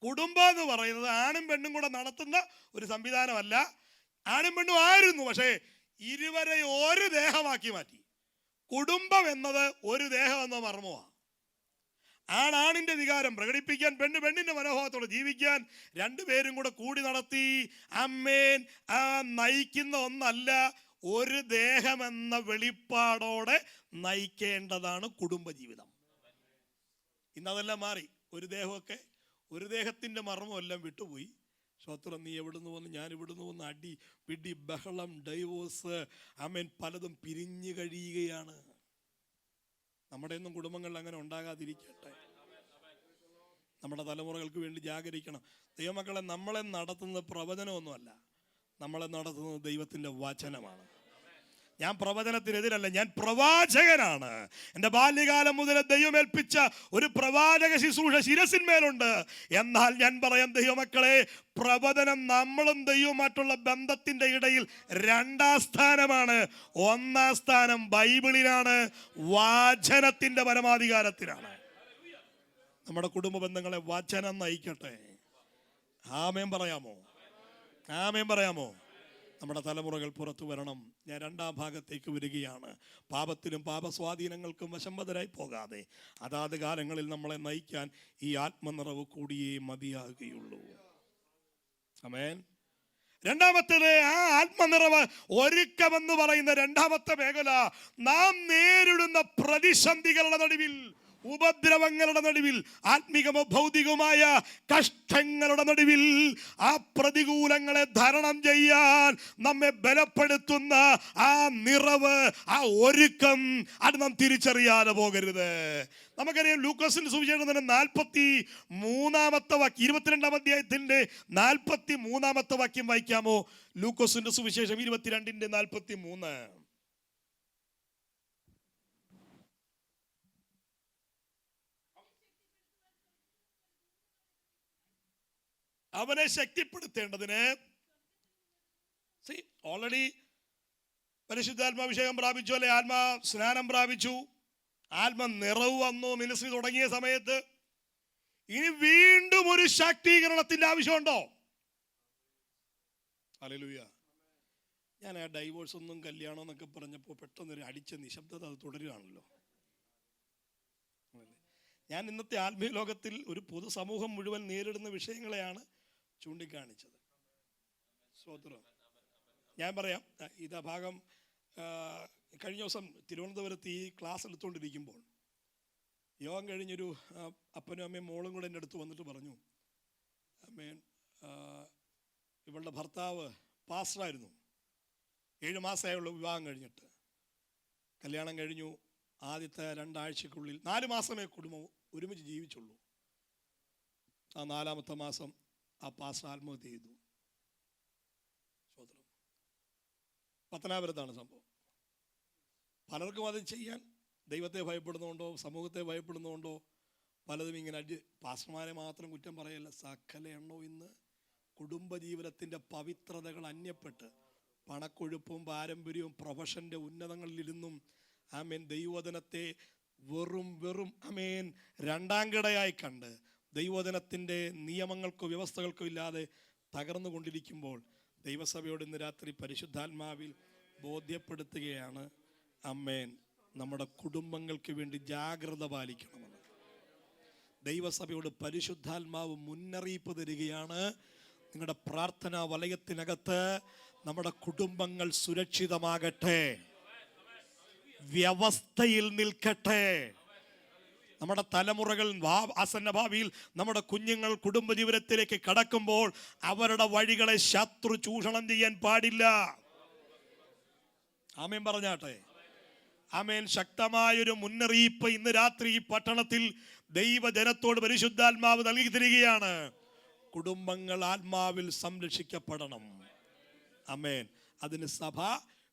Speaker 1: കുടുംബം എന്ന് പറയുന്നത് ആണും പെണ്ണും കൂടെ നടത്തുന്ന ഒരു സംവിധാനമല്ല. ആണും പെണ്ണും ആയിരുന്നു, പക്ഷേ ഇരുവരെ ഒരു ദേഹമാക്കി മാറ്റി. കുടുംബം എന്നത് ഒരു ദേഹം എന്ന മർമ്മമാണ്. ആണിന്റെ വികാരം പ്രകടിപ്പിക്കാൻ, പെണ്ണ് പെണ്ണിന്റെ മനോഭാവത്തോടെ ജീവിക്കാൻ രണ്ടുപേരും കൂടെ കൂടി നടത്തി അമ്മേൻ ആ നയിക്കുന്ന ഒന്നല്ല, ഒരു ദേഹമെന്ന വെളിപ്പാടോടെ നയിക്കേണ്ടതാണ് കുടുംബജീവിതം. ഇന്നതെല്ലാം മാറി. ഒരു ദേഹത്തിൻ്റെ മർമ്മം എല്ലാം വിട്ടുപോയി. സ്വത്രം. നീ എവിടുന്ന് വന്ന്, ഞാൻ ഇവിടുന്ന് വന്ന്, അടി പിടി ബഹളം, ഡൈവോഴ്സ്, പലതും പിരിഞ്ഞു കഴിയുകയാണ്. നമ്മുടെ ഒന്നും കുടുംബങ്ങളിൽ അങ്ങനെ ഉണ്ടാകാതിരിക്കട്ടെ. നമ്മുടെ തലമുറകൾക്ക് വേണ്ടി ജാഗരിക്കണം. ദൈവമക്കളെ, നമ്മളെ നടത്തുന്നത് പ്രവചനമൊന്നുമല്ല, നമ്മളെ നടത്തുന്നത് ദൈവത്തിൻ്റെ വചനമാണ്. ഞാൻ പ്രവചനത്തിനെതിരല്ല, ഞാൻ പ്രവാചകനാണ്. എൻ്റെ ബാല്യകാലം മുതൽ ദൈവം ഏൽപ്പിച്ച ഒരു പ്രവാചക ശുശ്രൂഷ ശിരസിന്മേലുണ്ട്. എന്നാൽ ഞാൻ പറയാം ദൈവമക്കളെ, പ്രവചനം നമ്മളും ദൈവവുമായിട്ടുള്ള ബന്ധത്തിൻ്റെ ഇടയിൽ 2ാം സ്ഥാനമാണ്. 1ാം സ്ഥാനം ബൈബിളിലാണ്, വചനത്തിൻ്റെ പരമാധികാരത്തിലാണ്. നമ്മുടെ കുടുംബ ബന്ധങ്ങളെ വചനം നയിക്കട്ടെ. ആമേൻ പറയാമോ? ആമേൻ പറയാമോ? നമ്മുടെ തലമുറകൾ പുറത്തു വരണം. ഞാൻ 2ാം ഭാഗത്തേക്ക് വരികയാണ്. പാപത്തിനും പാപസ്വാധീനങ്ങൾക്കും വശംവദരായി പോകാതെ അതാത് കാലങ്ങളിൽ നമ്മളെ നയിക്കാൻ ഈ ആത്മനിറവ് കൂടിയേ മതിയാകുകയുള്ളൂ. ആമേൻ. 2ാമത്തേത്, ആ ആത്മനിറവ് ഒരുക്കമെന്ന് പറയുന്ന 2ാമത്തെ മേഖല, നാം നേരിടുന്ന പ്രതിസന്ധികളുടെ നടുവിൽ, ഉപദ്രവങ്ങളുടെ നടുവിൽ, ആത്മീകമോ ഭൗതികമായ കഷ്ടങ്ങളുടെ നടുവിൽ ആ പ്രതികൂലങ്ങളെ തരണം ചെയ്യാൻ നമ്മെ ബലപ്പെടുത്തുന്ന ആ നിറവ്, ആ ഒരുക്കം, അത് നാം തിരിച്ചറിയാതെ പോകരുത്. നമുക്കറിയാം ലൂക്കോസിന്റെ സുവിശേഷം തന്നെ 43-ാമത്തെ വാക്യം, 22-ാം അധ്യായത്തിന്റെ 43-ാമത്തെ വാക്യം വായിക്കാമോ? ലൂക്കോസിന്റെ സുവിശേഷം 22-43. അവനെ ശക്തിപ്പെടുത്തേണ്ടതിന്, ഓൾറെഡി പരിശുദ്ധാത്മാഭിഷേകം പ്രാപിച്ചു, അല്ലെ ആത്മാ സ്നാനം പ്രാപിച്ചു, ആത്മ നിറവ് വന്നു മിനിസ്ട്രി തുടങ്ങിയ സമയത്ത്. ഇനി വീണ്ടും ഒരു ശാക്തീകരണത്തിന്റെ ആവശ്യമുണ്ടോ? ഹല്ലേലൂയ. ഞാൻ ആ ഡൈവോഴ്സ് ഒന്നും കല്യാണം എന്നൊക്കെ പറഞ്ഞപ്പോൾ പെട്ടെന്നൊരു അടിച്ച നിശബ്ദത അത് തുടരുകയാണല്ലോ. ഞാൻ ഇന്നത്തെ ആത്മീയ ലോകത്തിൽ ഒരു പൊതുസമൂഹം മുഴുവൻ നേരിടുന്ന വിഷയങ്ങളെയാണ് ചൂണ്ടിക്കാണിച്ചത്. സ്തോത്രം. ഞാൻ പറയാം, ഇതാ ഭാഗം. കഴിഞ്ഞ ദിവസം തിരുവനന്തപുരത്ത് ഈ ക്ലാസ് എടുത്തുകൊണ്ടിരിക്കുമ്പോൾ യോഗം കഴിഞ്ഞൊരു അപ്പനും അമ്മയും മോളും കൂടെ എൻ്റെ അടുത്ത് വന്നിട്ട് പറഞ്ഞു, അമ്മേൻ, ഇവളുടെ ഭർത്താവ് പാസ്റ്ററായിരുന്നു, 7 മാസമായുള്ള വിവാഹം കഴിഞ്ഞിട്ട്. കല്യാണം കഴിഞ്ഞു, ആദ്യത്തെ 2 ആഴ്ചക്കുള്ളിൽ 4 മാസമേ കുടുംബം ഒരുമിച്ച് ജീവിച്ചുള്ളൂ. ആ 4-ാമത്തെ മാസം ആ പാസ്റ്റർ ആത്മഹത്യ ചെയ്തു. സ്വതന്ത്രം. പത്തനാപുരത്താണ് സംഭവം. പലർക്കും അത് ചെയ്യാൻ ദൈവത്തെ ഭയപ്പെടുന്നുകൊണ്ടോ സമൂഹത്തെ ഭയപ്പെടുന്നുകൊണ്ടോ പലതും ഇങ്ങനെ പാസ്റ്റർമാരെ മാത്രം കുറ്റം പറയല്ല, സകല എണ്ണോ ഇന്ന് കുടുംബജീവിതത്തിൻ്റെ പവിത്രതകൾ അന്യപ്പെട്ട് പണക്കൊഴുപ്പും പാരമ്പര്യവും പ്രൊഫഷൻ്റെ ഉന്നതങ്ങളിലിരുന്നും ആമേൻ ദൈവവചനത്തെ വെറും ആമേൻ 2ാം കിടയായി കണ്ട് ദൈവവചനത്തിൻ്റെ നിയമങ്ങൾക്കോ വ്യവസ്ഥകൾക്കോ ഇല്ലാതെ തകർന്നു കൊണ്ടിരിക്കുമ്പോൾ ദൈവസഭയോട് ഇന്ന് രാത്രി പരിശുദ്ധാത്മാവിൽ ബോധ്യപ്പെടുത്തുകയാണ്, ആമേൻ, നമ്മുടെ കുടുംബങ്ങൾക്ക് വേണ്ടി ജാഗ്രത പാലിക്കണമെന്ന്. ദൈവസഭയോട് പരിശുദ്ധാത്മാവ് മുന്നറിയിപ്പ് തരികയാണ്, നിങ്ങളുടെ പ്രാർത്ഥനാ വലയത്തിനകത്ത് നമ്മുടെ കുടുംബങ്ങൾ സുരക്ഷിതമാകട്ടെ, വ്യവസ്ഥയിൽ നിൽക്കട്ടെ. നമ്മുടെ തലമുറകൾ ആസന്ന ഭാവിയിൽ നമ്മുടെ കുഞ്ഞുങ്ങൾ കുടുംബജീവിതത്തിലേക്ക് കടക്കുമ്പോൾ അവരുടെ വഴികളെ ശത്രു ചൂഷണം ചെയ്യാൻ പാടില്ല. ആമേൻ പറഞ്ഞാട്ടെ. ആമേൻ. ശക്തമായൊരു മുന്നറിയിപ്പ് ഇന്ന് രാത്രി ഈ പട്ടണത്തിൽ ദൈവജനത്തോട് പരിശുദ്ധാത്മാവ് നൽകി തരികയാണ്. കുടുംബങ്ങൾ ആത്മാവിൽ സംരക്ഷിക്കപ്പെടണം. ആമേൻ. അതിന് സഭ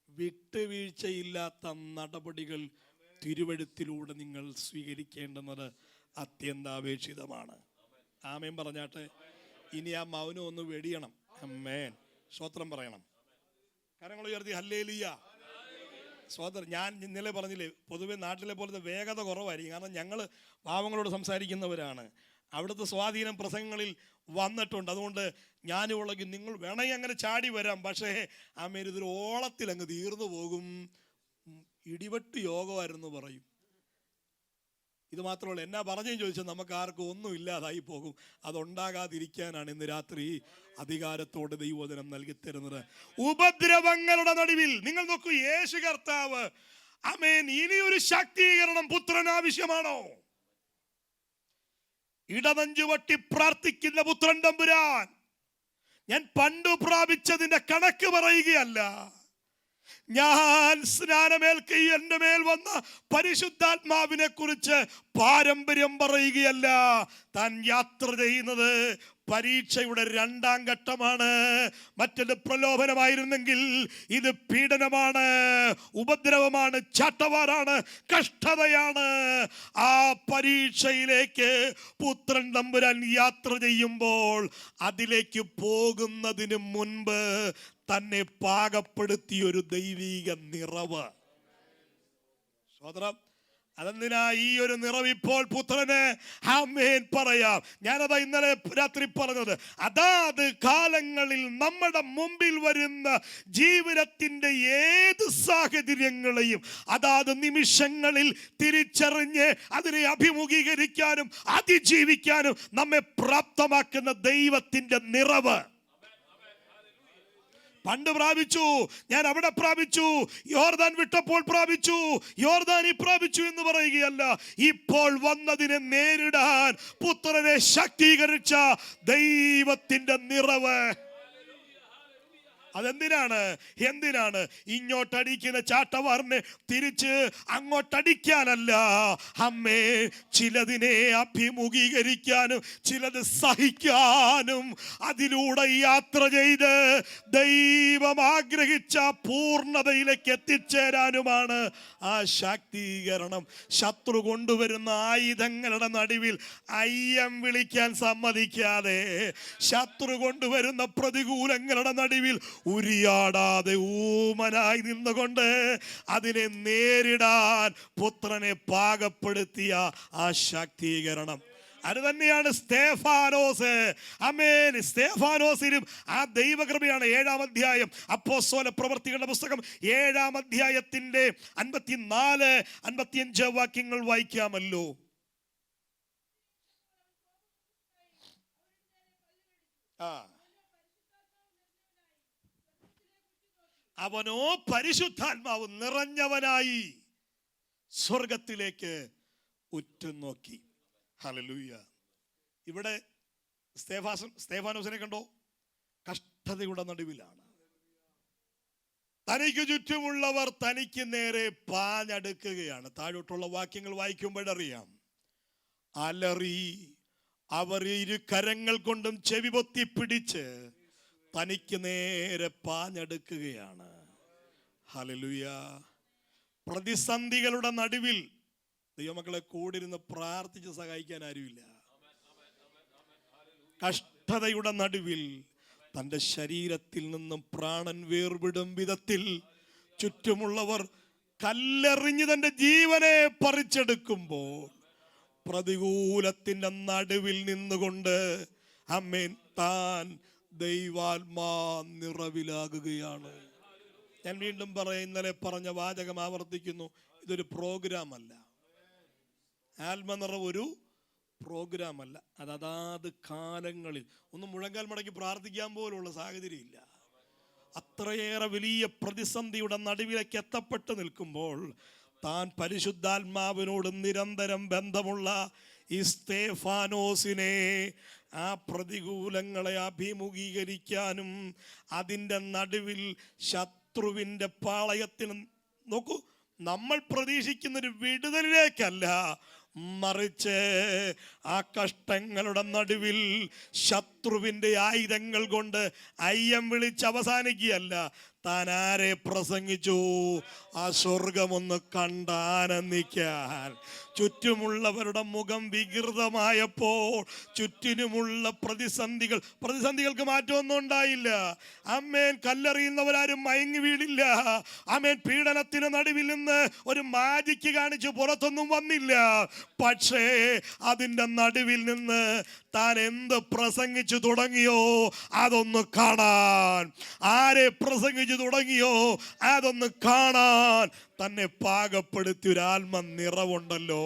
Speaker 1: വിട്ടുവീഴ്ചയില്ലാത്ത നടപടികൾ തിരുവെഴുത്തിലൂടെ നിങ്ങൾ സ്വീകരിക്കേണ്ടുന്നത് അത്യന്താപേക്ഷിതമാണ്. ആമേൻ പറഞ്ഞാട്ടെ. ഇനി ആ മൗനം ഒന്ന് വെടിയണം. ആമേൻ. സ്തോത്രം പറയണം. കരങ്ങൾ ഉയർത്തി ഹല്ലേലൂയ. സ്തോത്രം. ഞാൻ ഇന്നലെ പറഞ്ഞില്ലേ, പൊതുവെ നാട്ടിലെ പോലത്തെ വേഗത കുറവായിരിക്കും. കാരണം ഞങ്ങൾ പാവങ്ങളോട് സംസാരിക്കുന്നവരാണ്. അവിടുത്തെ സ്വാധീനം പ്രസംഗങ്ങളിൽ വന്നിട്ടുണ്ട്. അതുകൊണ്ട് ഞാനുള്ളെങ്കിൽ നിങ്ങൾ വേണമെങ്കിൽ അങ്ങനെ ചാടി വരാം. പക്ഷേ ആമേൻ ഇതൊരു ഓളത്തിൽ അങ്ങ് തീർന്നു പോകും. ഇടിവെട്ട് യോഗമായിരുന്നു പറയും. ഇത് മാത്രമല്ല, എന്നാ പറഞ്ഞെന്ന് ചോദിച്ചാൽ നമുക്ക് ആർക്കും ഒന്നും ഇല്ലാതായി പോകും. അതുണ്ടാകാതിരിക്കാനാണ് ഇന്ന് രാത്രി അധികാരത്തോടെ ദൈവവചനം നൽകി തരുന്നത്. ഉപദ്രവങ്ങളുടെ നടുവിൽ നിങ്ങൾ നോക്കൂ, യേശു കർത്താവ്, ആമേൻ, ഇനിയൊരു ശാക്തീകരണം പുത്രൻ ആവശ്യമാണോ? ഇടനെഞ്ചു വട്ടി പ്രാർത്ഥിക്കുന്ന പുത്രൻ തമ്പുരാൻ, ഞാൻ പണ്ടു പ്രാപിച്ചതിന്റെ കണക്ക് പറയുകയല്ല, ഞാൻ സ്നാനമേൽക്കി എൻ്റെ മേൽ വന്ന പരിശുദ്ധാത്മാവിനെ കുറിച്ച് പാരമ്പര്യം പറയുകയല്ല. താൻ യാത്ര ചെയ്യുന്നത് പരീക്ഷയുടെ രണ്ടാം ഘട്ടമാണ്. മറ്റത് പ്രലോഭനമായിരുന്നെങ്കിൽ ഇത് പീഡനമാണ്, ഉപദ്രവമാണ്, ചാട്ടവാറാണ്, കഷ്ടതയാണ്. ആ പരീക്ഷയിലേക്ക് പുത്രൻ തമ്പുരാൻ യാത്ര ചെയ്യുമ്പോൾ അതിലേക്ക് പോകുന്നതിന് മുൻപ് തന്നെ പാകപ്പെടുത്തിയൊരു ദൈവിക നിറവ്. സ്വതന്ത്രം. അതെന്തിനാ ഈ ഒരു നിറവ് ഇപ്പോൾ പുത്രന് ആമേൻ പറയാം? ഞാനതാ ഇന്നലെ രാത്രി പറഞ്ഞത്. അതാത് കാലങ്ങളിൽ നമ്മുടെ മുമ്പിൽ വരുന്ന ജീവിതത്തിന്റെ ഏത് സാഹചര്യങ്ങളെയും അതാത് നിമിഷങ്ങളിൽ തിരിച്ചറിഞ്ഞ് അതിനെ അഭിമുഖീകരിക്കാനും അതിജീവിക്കാനും നമ്മെ പ്രാപ്തമാക്കുന്ന ദൈവത്തിന്റെ നിറവ്. പണ്ട് പ്രാപിച്ചു, ഞാൻ അവിടെ പ്രാപിച്ചു, യോർദാൻ വിട്ടപ്പോൾ പ്രാപിച്ചു, യോർദാനിൽ പ്രാപിച്ചു എന്ന് പറയുകയല്ല. ഇപ്പോൾ വന്നതിനെ നേരിടാൻ പുത്രനെ ശക്തീകരിച്ച ദൈവത്തിന്റെ നിറവ്. എന്തിനാണ് ഇങ്ങോട്ടടിക്കുന്ന ചാട്ടവാറിനെ തിരിച്ച് അങ്ങോട്ടടിക്കാനല്ല, അമ്മേ, ചിലതിനെ അഭിമുഖീകരിക്കാനും ചിലത് സഹിക്കാനും അതിലൂടെ യാത്ര ചെയ്ത് ദൈവം ആഗ്രഹിച്ച പൂർണ്ണതയിലേക്ക് എത്തിച്ചേരാനുമാണ് ആ ശാക്തീകരണം. ശത്രു കൊണ്ടുവരുന്ന ആയുധങ്ങളുടെ നടുവിൽ അയ്യം വിളിക്കാൻ സമ്മതിക്കാതെ, ശത്രു കൊണ്ടുവരുന്ന പ്രതികൂലങ്ങളുടെ നടുവിൽ ഉരിയാടാതെ ഊമനായി നിന്നുകൊണ്ട് അതിനെ നേരിടാൻ പുത്രനെ പാകപ്പെടുത്തിയ ആ ശാക്തീകരണം. അത് തന്നെയാണ് സ്തേഫാനോസ്. ആമേൻ. സ്തേഫാനോസിനും ആ ദൈവകൃപയാണ്. 7-ാം അധ്യായം അപ്പോസ്തല പ്രവൃത്തികളുടെ പുസ്തകം 7-ാം അധ്യായത്തിന്റെ 54-55 വാക്യങ്ങൾ വായിക്കാമല്ലോ. അവനോ പരിശുദ്ധാത്മാവ് നിറഞ്ഞവനായി സ്വർഗത്തിലേക്ക് ഉറ്റുനോക്കി. ഹല്ലേലൂയ. ഇവിടെ സ്തേഫാനോസിനെ കണ്ടോ? കഷ്ടതയുടെ നടുവിലാണ്. തനിക്ക് ചുറ്റുമുള്ളവർ തനിക്ക് നേരെ പാഞ്ഞടുക്കുകയാണ്. താഴോട്ടുള്ള വാക്യങ്ങൾ വായിക്കുമ്പോഴറിയാം. അലറി അവർ ഇരു കരങ്ങൾ കൊണ്ടും ചെവി പൊത്തി പിടിച്ച് തനിക്ക് നേരെ പാഞ്ഞടുക്കുകയാണ്. ഹല്ലേലൂയ. പ്രതിസന്ധികളുടെ നടുവിൽ ദൈവമക്കളെ കൂടിരുന്ന് പ്രാർത്ഥിച്ച് സഹായിക്കാൻ ആരുമില്ല. കഷ്ടതയുടെ നടുവിൽ തൻ്റെ ശരീരത്തിൽ നിന്നും പ്രാണൻ വേർവിടും വിധത്തിൽ ചുറ്റുമുള്ളവർ കല്ലെറിഞ്ഞ് തൻ്റെ ജീവനെ പറിച്ചെടുക്കുമ്പോൾ പ്രതികൂലത്തിൻ്റെ നടുവിൽ നിന്നുകൊണ്ട് ആമേൻ താൻ ദൈവാത്മാ നിറവിലാകുകയാണ്. ഞാൻ വീണ്ടും പറയാം, ഇന്നലെ പറഞ്ഞ വാചകം ആവർത്തിക്കുന്നു. ഇതൊരു പ്രോഗ്രാം അല്ല. ആത്മനിറവ് ഒരു പ്രോഗ്രാം അല്ല. അതാത് കാലങ്ങളിൽ ഒന്ന് മുഴങ്കാൽ മടക്കി പ്രാർത്ഥിക്കാൻ പോലുള്ള സാഹചര്യം ഇല്ല. അത്രയേറെ വലിയ പ്രതിസന്ധിയുടെ നടുവിലേക്ക് എത്തപ്പെട്ട് നിൽക്കുമ്പോൾ താൻ പരിശുദ്ധാത്മാവിനോട് നിരന്തരം ബന്ധമുള്ള ഈ സ്തേഫാനോസിനെ ആ പ്രതികൂലങ്ങളെ അഭിമുഖീകരിക്കാനും അതിൻ്റെ നടുവിൽ ശത്രുവിൻ്റെ പാളയത്തിന്, നോക്കൂ, നമ്മൾ പ്രതീക്ഷിക്കുന്നൊരു വിടുതലിലേക്കല്ല, മറിച്ച് ആ കഷ്ടങ്ങളുടെ നടുവിൽ ശത്രുവിൻ്റെ ആയുധങ്ങൾ കൊണ്ട് അയ്യം വിളിച്ച് അവസാനിക്കുകയല്ല. താൻ ആരെ പ്രസംഗിച്ചു? ആ സ്വർഗമൊന്ന് കണ്ടാനന്ദിക്കാൻ. ചുറ്റുമുള്ളവരുടെ മുഖം വികൃതമായപ്പോൾ ചുറ്റിനുമുള്ള പ്രതിസന്ധികൾക്ക് മാറ്റമൊന്നും ഉണ്ടായില്ല. ആമേൻ. കല്ലെറിയുന്നവരാരും മയങ്ങി വീണില്ല. ആമേൻ. പീഡനത്തിന് നടുവിൽ നിന്ന് ഒരു മാജിക്ക് കാണിച്ച് പുറത്തൊന്നും വന്നില്ല. പക്ഷേ അതിൻ്റെ നടുവിൽ നിന്ന് താൻ എന്ത് പ്രസംഗിച്ചു തുടങ്ങിയോ അതൊന്ന് കാണാൻ, ആരെ പ്രസംഗിച്ചു തുടങ്ങിയോ അതൊന്ന് കാണാൻ തന്നെ പാകപ്പെടുത്തിയ ഒരു ആത്മ നിറവുണ്ടല്ലോ.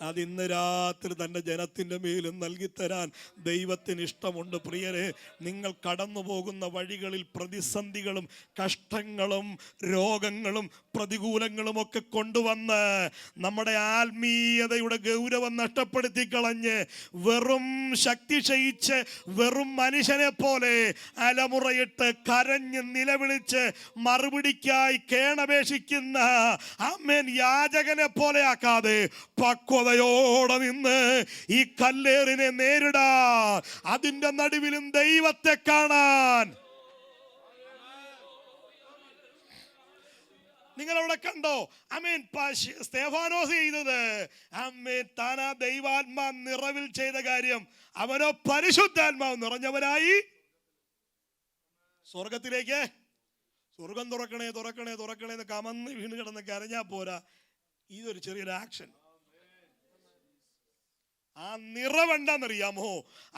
Speaker 1: അതിന്ന് രാത്രി തൻ്റെ ജനത്തിൻ്റെ മേലും നൽകിത്തരാൻ ദൈവത്തിന് ഇഷ്ടമുണ്ട്. പ്രിയരെ, നിങ്ങൾ കടന്നു പോകുന്ന വഴികളിൽ പ്രതിസന്ധികളും കഷ്ടങ്ങളും രോഗങ്ങളും പ്രതികൂലങ്ങളും ഒക്കെ കൊണ്ടുവന്ന് നമ്മുടെ ആത്മീയതയുടെ ഗൗരവം നഷ്ടപ്പെടുത്തി കളഞ്ഞ് വെറും ശക്തി ക്ഷയിച്ച് വെറും മനുഷ്യനെ പോലെ അലമുറയിട്ട് കരഞ്ഞ് നിലവിളിച്ച് മറുപടിക്കായി കേണപേക്ഷിക്കുന്ന ആമേൻ യാചകനെ പോലെ ആക്കാതെ പക്വത ക്ഷമയോടെ നിന്ന് ഈ കല്ലേറിനെ നേരിടാൻ, അതിന്റെ നടുവിലും ദൈവത്തെ കാണാൻ. നിങ്ങളവിടെ കണ്ടോ? ആമേൻ. സ്തെഫാനോസ് ചെയ്തത്, ആമേൻ, താനാ ദൈവാത്മാ നിറവിൽ ചെയ്ത കാര്യം. അവനോ പരിശുദ്ധാത്മാവ് നിറഞ്ഞവനായി സ്വർഗത്തിലേക്ക്, സ്വർഗം തുറക്കണേ തുറക്കണേ തുറക്കണേ എന്ന് കമന്ന് വീണ് കിടന്ന് കരഞ്ഞാ പോരാ. ഇതൊരു ചെറിയൊരു ആക്ഷൻ. ആ നിറവെന്താണെന്നറിയാമോ?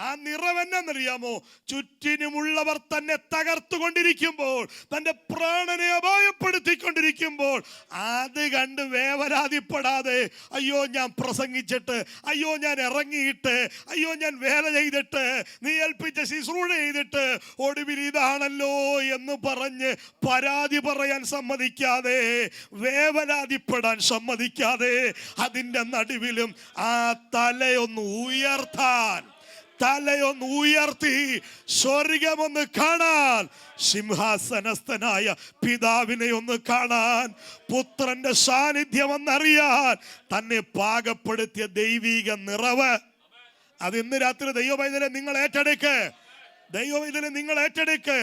Speaker 1: ആ നിറവെന്നറിയാമോ? ചുറ്റിനുമുള്ളവർ തന്നെ തകർത്തുകൊണ്ടിരിക്കുമ്പോൾ, തന്റെ പ്രാണനെ അപായപ്പെടുത്തിക്കൊണ്ടിരിക്കുമ്പോൾ, അത് കണ്ട് വേവലാതിപ്പെടാതെ, അയ്യോ ഞാൻ പ്രസംഗിച്ചിട്ട്, അയ്യോ ഞാൻ ഇറങ്ങിയിട്ട്, അയ്യോ ഞാൻ വേല ചെയ്തിട്ട്, നീ ഏൽപ്പിച്ച ശുശ്രൂഷ ചെയ്തിട്ട് ഒടുവിൽ ഇതാണല്ലോ എന്ന് പറഞ്ഞ് പരാതി പറയാൻ സമ്മതിക്കാതെ, വേവലാതിപ്പെടാൻ സമ്മതിക്കാതെ, അതിൻ്റെ നടുവിലും ആ തലയൊന്ന് ഉയർത്താൻ, തലയൊന്ന് ഉയർത്തി സ്വർഗമൊന്ന് കാണാൻ, സിംഹാസനസ്ഥനായ പിതാവിനെ ഒന്ന് കാണാൻ, പുത്രന്റെ സാന്നിധ്യം ഒന്നറിയാൻ, തന്നെ പാകപ്പെടുത്തിയ ദൈവിക നിറവ് അത് ഇന്ന് രാത്രി ദൈവവൈദ്യനെ നിങ്ങൾ ഏറ്റെടുക്ക്. ദൈവവൈദ്യനെ നിങ്ങൾ ഏറ്റെടുക്ക്.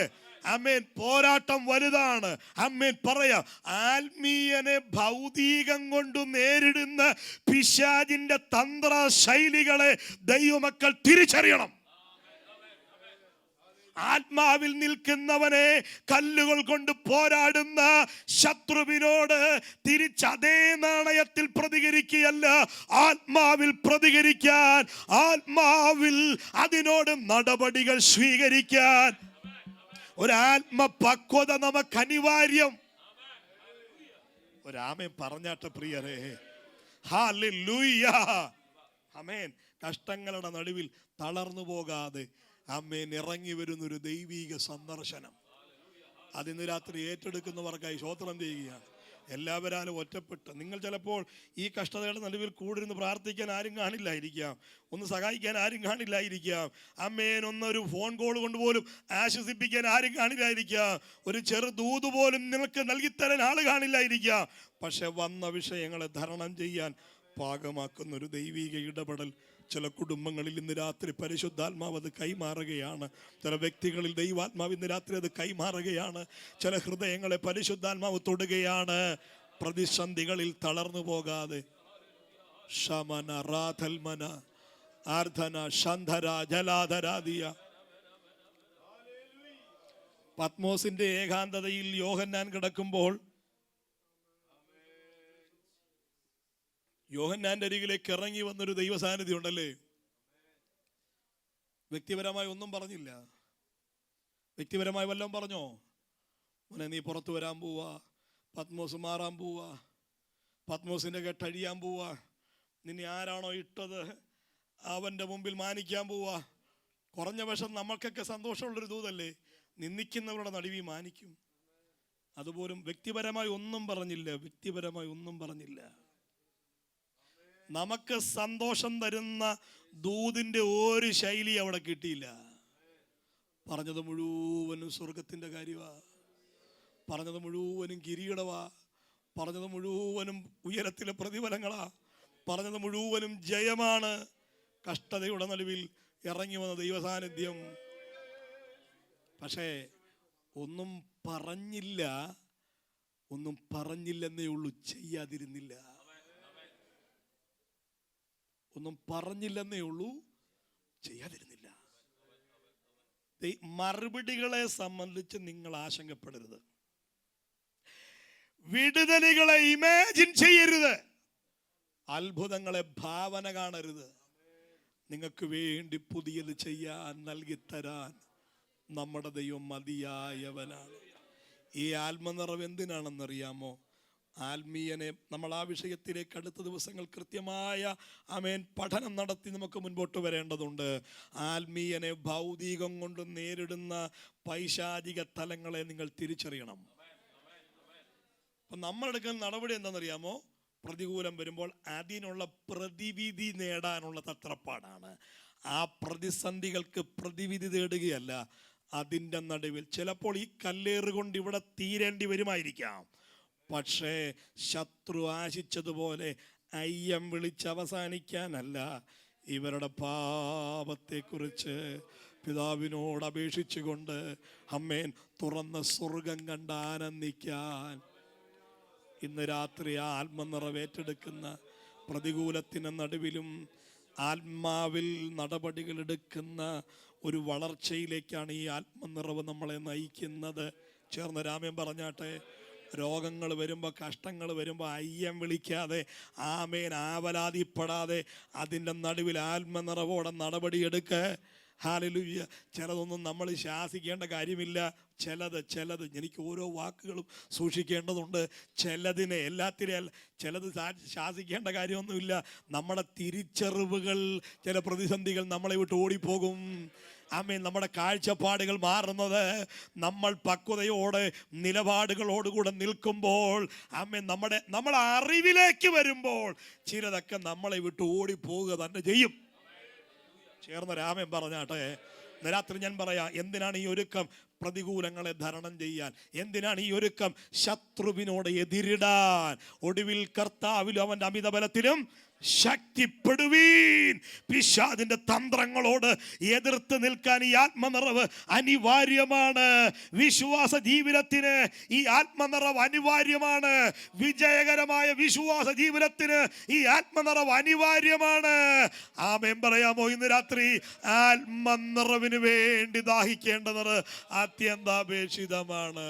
Speaker 1: ആമേൻ. പോരാട്ടം വലുതാണ്. ആമേൻ. പറയാം, ആത്മീയനെ ഭൗതികം കൊണ്ട് നേരിടുന്ന പിശാചിന്റെ തന്ത്ര ശൈലികളെ ദൈവമക്കൾ തിരിച്ചറിയണം. ആത്മാവിൽ നിൽക്കുന്നവനെ കല്ലുകൾ കൊണ്ട് പോരാടുന്ന ശത്രുവിനോട് തിരിച്ചതേ നാണയത്തിൽ പ്രതികരിക്കുകയല്ല, ആത്മാവിൽ പ്രതികരിക്കാൻ, ആത്മാവിൽ അതിനോട് നടപടികൾ സ്വീകരിക്കാൻ ഒരാത്മപക്വത നമുക്ക് അനിവാര്യം. ഒരാമേൻ പറഞ്ഞാട്ടെ പ്രിയരേ. ഹല്ലേലൂയ. ആമേൻ. കഷ്ടങ്ങളുടെ നടുവിൽ തളർന്നു പോകാതെ ആമേൻ ഇറങ്ങി വരുന്നൊരു ദൈവിക സന്ദർശനം അതിന്ന് രാത്രി ഏറ്റെടുക്കുന്നവർക്കായി സ്തോത്രം ചെയ്യുകയാണ്. എല്ലാവരാലും ഒറ്റപ്പെട്ട് നിങ്ങൾ ചിലപ്പോൾ ഈ കഷ്ടതയുടെ നടുവിൽ കൂടിരുന്ന് പ്രാർത്ഥിക്കാൻ ആരും കാണില്ലായിരിക്കാം, ഒന്ന് സഹായിക്കാൻ ആരും കാണില്ലായിരിക്കാം, അമ്മേൻ ഒന്നൊരു ഫോൺ കോൾ കൊണ്ടുപോലും ആശ്വസിപ്പിക്കാൻ ആരും കാണില്ലായിരിക്കാം, ഒരു ചെറു ദൂത് പോലും നിനക്ക് നൽകിത്തരാൻ ആൾ കാണില്ലായിരിക്കാം. പക്ഷെ വന്ന വിഷയങ്ങളെ ധരണം ചെയ്യാൻ പാകമാക്കുന്നൊരു ദൈവിക ഇടപെടൽ ചില കുടുംബങ്ങളിൽ ഇന്ന് രാത്രി പരിശുദ്ധാത്മാവ് അത് കൈമാറുകയാണ്. ചില വ്യക്തികളിൽ ദൈവാത്മാവ് ഇന്ന് രാത്രി അത് കൈമാറുകയാണ്. ചില ഹൃദയങ്ങളെ പരിശുദ്ധാത്മാവ് തൊടുകയാണ്. പ്രതിസന്ധികളിൽ തളർന്നു പോകാതെ ശമന റാധൽമന ആർധന ശന്ധര ജലാധരാദിയ. പത്മോസിന്റെ ഏകാന്തതയിൽ യോഹന്നാൻ കിടക്കുമ്പോൾ യോഹന്നാന്റെ അരികിലേക്ക് ഇറങ്ങി വന്നൊരു ദൈവ സാന്നിധ്യം ഉണ്ടല്ലേ. വ്യക്തിപരമായി ഒന്നും പറഞ്ഞില്ല. വ്യക്തിപരമായി വല്ലതും പറഞ്ഞോ? മോനെ നീ പുറത്തു വരാൻ പോവാ, പത്മോസ് മാറാൻ പോവാ, പത്മോസിന്റെ കെട്ടഴിയാൻ പോവാ, നിന്നെ ആരാണോ ഇട്ടത് അവന്റെ മുമ്പിൽ മാനിക്കാൻ പോവാ. കുറഞ്ഞ പക്ഷം നമ്മൾക്കൊക്കെ സന്തോഷമുള്ളൊരു ദൂതല്ലേ, നിന്ദിക്കുന്നവരുടെ നടുവിൽ മാനിക്കും. അതുപോലും വ്യക്തിപരമായി ഒന്നും പറഞ്ഞില്ല. വ്യക്തിപരമായി ഒന്നും പറഞ്ഞില്ല. നമുക്ക് സന്തോഷം തരുന്ന ദൂതിൻ്റെ ഒരു ശൈലി അവിടെ കിട്ടിയില്ല. പറഞ്ഞത് മുഴുവനും സ്വർഗത്തിൻ്റെ കാര്യമാ, പറഞ്ഞത് മുഴുവനും കിരീടവാ, പറഞ്ഞത് മുഴുവനും ഉയരത്തിലെ പ്രതിഫലങ്ങളാ, പറഞ്ഞത് മുഴുവനും ജയമാണ്. കഷ്ടതയുടെ നടുവിൽ ഇറങ്ങി വന്ന ദൈവസാന്നിധ്യം. പക്ഷേ ഒന്നും പറഞ്ഞില്ല, ഒന്നും പറഞ്ഞില്ലെന്നേ ഉള്ളൂ, ചെയ്യാതിരുന്നില്ല. ഒന്നും പറഞ്ഞില്ലെന്നേ ഉള്ളൂ, ചെയ്യാതിരുന്നില്ല. മറുപടികളെ സംബന്ധിച്ച് നിങ്ങൾ ആശങ്കപ്പെടരുത്. വിടുതലുകളെ ഇമാജിൻ ചെയ്യരുത്. അത്ഭുതങ്ങളെ ഭാവന കാണരുത്. നിങ്ങൾക്ക് വേണ്ടി പുതിയത് ചെയ്യാൻ നൽകിത്തരാൻ നമ്മുടെ ദൈവം മതിയായവനാണ്. ഈ ആത്മനിറവ് എന്തിനാണെന്നറിയാമോ? ആത്മീയനെ നമ്മൾ ആ വിഷയത്തിലേക്ക് അടുത്ത ദിവസങ്ങൾ കൃത്യമായ ആമേൻ പഠനം നടത്തി നമുക്ക് മുൻപോട്ട് വരേണ്ടതുണ്ട്. ആത്മീയനെ ഭൗതികം കൊണ്ട് നേരിടുന്ന പൈശാചിക തലങ്ങളെ നിങ്ങൾ തിരിച്ചറിയണം. അപ്പം നമ്മളെടുക്കുന്ന നടപടി എന്താണെന്നറിയാമോ? പ്രതികൂലം വരുമ്പോൾ അതിനുള്ള പ്രതിവിധി നേടാനുള്ള തത്രപ്പാടാണ്. ആ പ്രതിസന്ധികൾക്ക് പ്രതിവിധി തേടുകയല്ല, അതിൻ്റെ നടുവിൽ ചിലപ്പോൾ ഈ കല്ലേറുകൊണ്ട് ഇവിടെ തീരേണ്ടി വരുമായിരിക്കാം. പക്ഷേ ശത്രു ആശിച്ചതുപോലെ അയ്യം വിളിച്ച് അവസാനിക്കാനല്ല, ഇവരുടെ പാപത്തെക്കുറിച്ച് പിതാവിനോട് അപേക്ഷിച്ചുകൊണ്ട് അമ്മേൻ തുറന്ന സ്വർഗം കണ്ട് ആനന്ദിക്കാൻ. ഇന്ന് രാത്രി ആത്മനിറവേറ്റെടുക്കുന്ന പ്രതികൂലത്തിന് നടുവിലും ആത്മാവിൽ നടപടികൾ എടുക്കുന്ന ഒരു വളർച്ചയിലേക്കാണ് ഈ ആത്മനിറവ് നമ്മളെ നയിക്കുന്നത്. ചേർന്ന് രാമൻ പറഞ്ഞാട്ടെ. രോഗങ്ങൾ വരുമ്പോൾ, കഷ്ടങ്ങൾ വരുമ്പോൾ അയ്യം വിളിക്കാതെ, ആമേൻ ആവലാതിപ്പെടാതെ അതിൻ്റെ നടുവിൽ ആത്മനിറവോടെ നടപടിയെടുക്ക. ഹല്ലേലൂയ. ചിലതൊന്നും നമ്മൾ ശാസിക്കേണ്ട കാര്യമില്ല. ചിലത് എനിക്ക് ഓരോ വാക്കുകളും സൂക്ഷിക്കേണ്ടതുണ്ട്. ചിലതിനെ, എല്ലാത്തിനെയും ചിലത് ശാസിക്കേണ്ട കാര്യമൊന്നുമില്ല. നമ്മുടെ തിരിച്ചറിവുകൾ, ചില പ്രതിസന്ധികൾ നമ്മളെ വിട്ട് ഓടിപ്പോകും. ആമേൻ. നമ്മുടെ കാഴ്ചപ്പാടുകൾ മാറുന്നത് നമ്മൾ പക്വതയോടെ നിലപാടുകളോടുകൂടെ നിൽക്കുമ്പോൾ, ആമേൻ, നമ്മുടെ അറിവിലേക്ക് വരുമ്പോൾ ചിലതൊക്കെ നമ്മളെ വിട്ട് ഓടിപ്പോവുക തന്നെ ചെയ്യും. ചേർന്ന രാമൻ പറഞ്ഞാട്ടെ. രാത്രി ഞാൻ പറയാം, എന്തിനാണ് ഈ ഒരുക്കം? പ്രതികൂലങ്ങളെ തരണം ചെയ്യാൻ. എന്തിനാണ് ഈ ഒരുക്കം? ശത്രുവിനോട് എതിരിടാൻ. ഒടുവിൽ കർത്താവിലും അവൻ്റെ അമിത ബലത്തിലും ശക്തിപ്പെടുവീൻ. പിശാചിന്റെ തന്ത്രങ്ങളോട് എതിർത്ത് നിൽക്കാൻ ഈ ആത്മനിറവ് അനിവാര്യമാണ്. വിശ്വാസ ജീവിതത്തിന് ഈ ആത്മനിറവ് അനിവാര്യമാണ്. വിജയകരമായ വിശ്വാസ ജീവിതത്തിന് ഈ ആത്മനിറവ് അനിവാര്യമാണ്. ആമേൻ പറയാമോ? ഇന്ന് രാത്രി ആത്മനിറവിന് വേണ്ടി ദാഹിക്കേണ്ടത് അത്യന്താപേക്ഷിതമാണ്.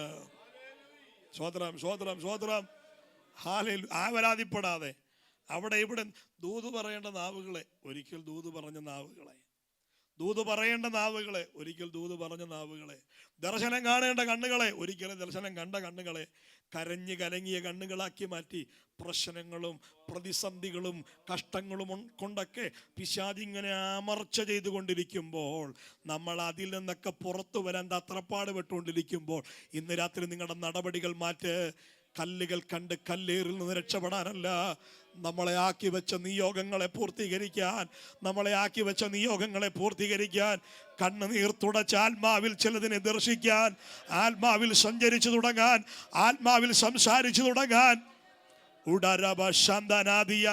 Speaker 1: സ്വോത്രം, സ്വോത്രം, സ്വോത്രം. ഹല്ലേലൂയ. ആവലാതിപ്പെടാതെ അവിടെ ഇവിടെ ദൂത് പറയേണ്ട നാവുകളെ ഒരിക്കൽ ദൂത് പറഞ്ഞ നാവുകളെ, ദൂത് പറയേണ്ട നാവുകളെ ഒരിക്കൽ ദൂത് പറഞ്ഞ നാവുകളെ, ദർശനം കാണേണ്ട കണ്ണുകളെ ഒരിക്കലും ദർശനം കണ്ട കണ്ണുകളെ കരഞ്ഞ് കലങ്ങിയ കണ്ണുകളാക്കി മാറ്റി പ്രശ്നങ്ങളും പ്രതിസന്ധികളും കഷ്ടങ്ങളും കൊണ്ടൊക്കെ പിശാചിങ്ങനെ അമർച്ച ചെയ്തുകൊണ്ടിരിക്കുമ്പോൾ, നമ്മൾ അതിൽ നിന്നൊക്കെ പുറത്തു വരാൻ തത്രപ്പാട് പെട്ടുകൊണ്ടിരിക്കുമ്പോൾ, ഇന്ന് രാത്രി നിങ്ങളുടെ നടപടികൾ മാറ്റ്. കല്ലുകൾ കണ്ട് കല്ലേറിൽ നിന്ന് രക്ഷപ്പെടാനല്ല, നമ്മളെ ആക്കി വെച്ച നിയോഗങ്ങളെ പൂർത്തീകരിക്കാൻ, നമ്മളെ ആക്കി വെച്ച നിയോഗങ്ങളെ പൂർത്തീകരിക്കാൻ, കണ്ണുനീർ തുടച്ച് ആത്മാവിൽ ചിലതിനെ ദർശിക്കാൻ, ആത്മാവിൽ സഞ്ചരിച്ചു തുടങ്ങാൻ, ആത്മാവിൽ സംസാരിച്ചു തുടങ്ങാൻ. ഉടരബ ശാന്തനാദിയ.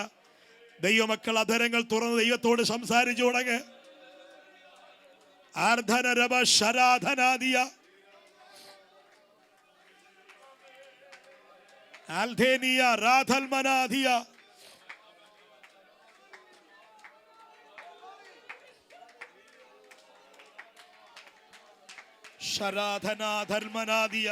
Speaker 1: ദൈവമക്കൾ അധരങ്ങൾ തുറന്ന് ദൈവത്തോട് സംസാരിച്ചു തുടങ്ങ. ആർധനരബ ശരാധനാദിയ. ആൽധേനിയ രാധൽമനാദിയ. ശരാധനാധർമനാദിയ.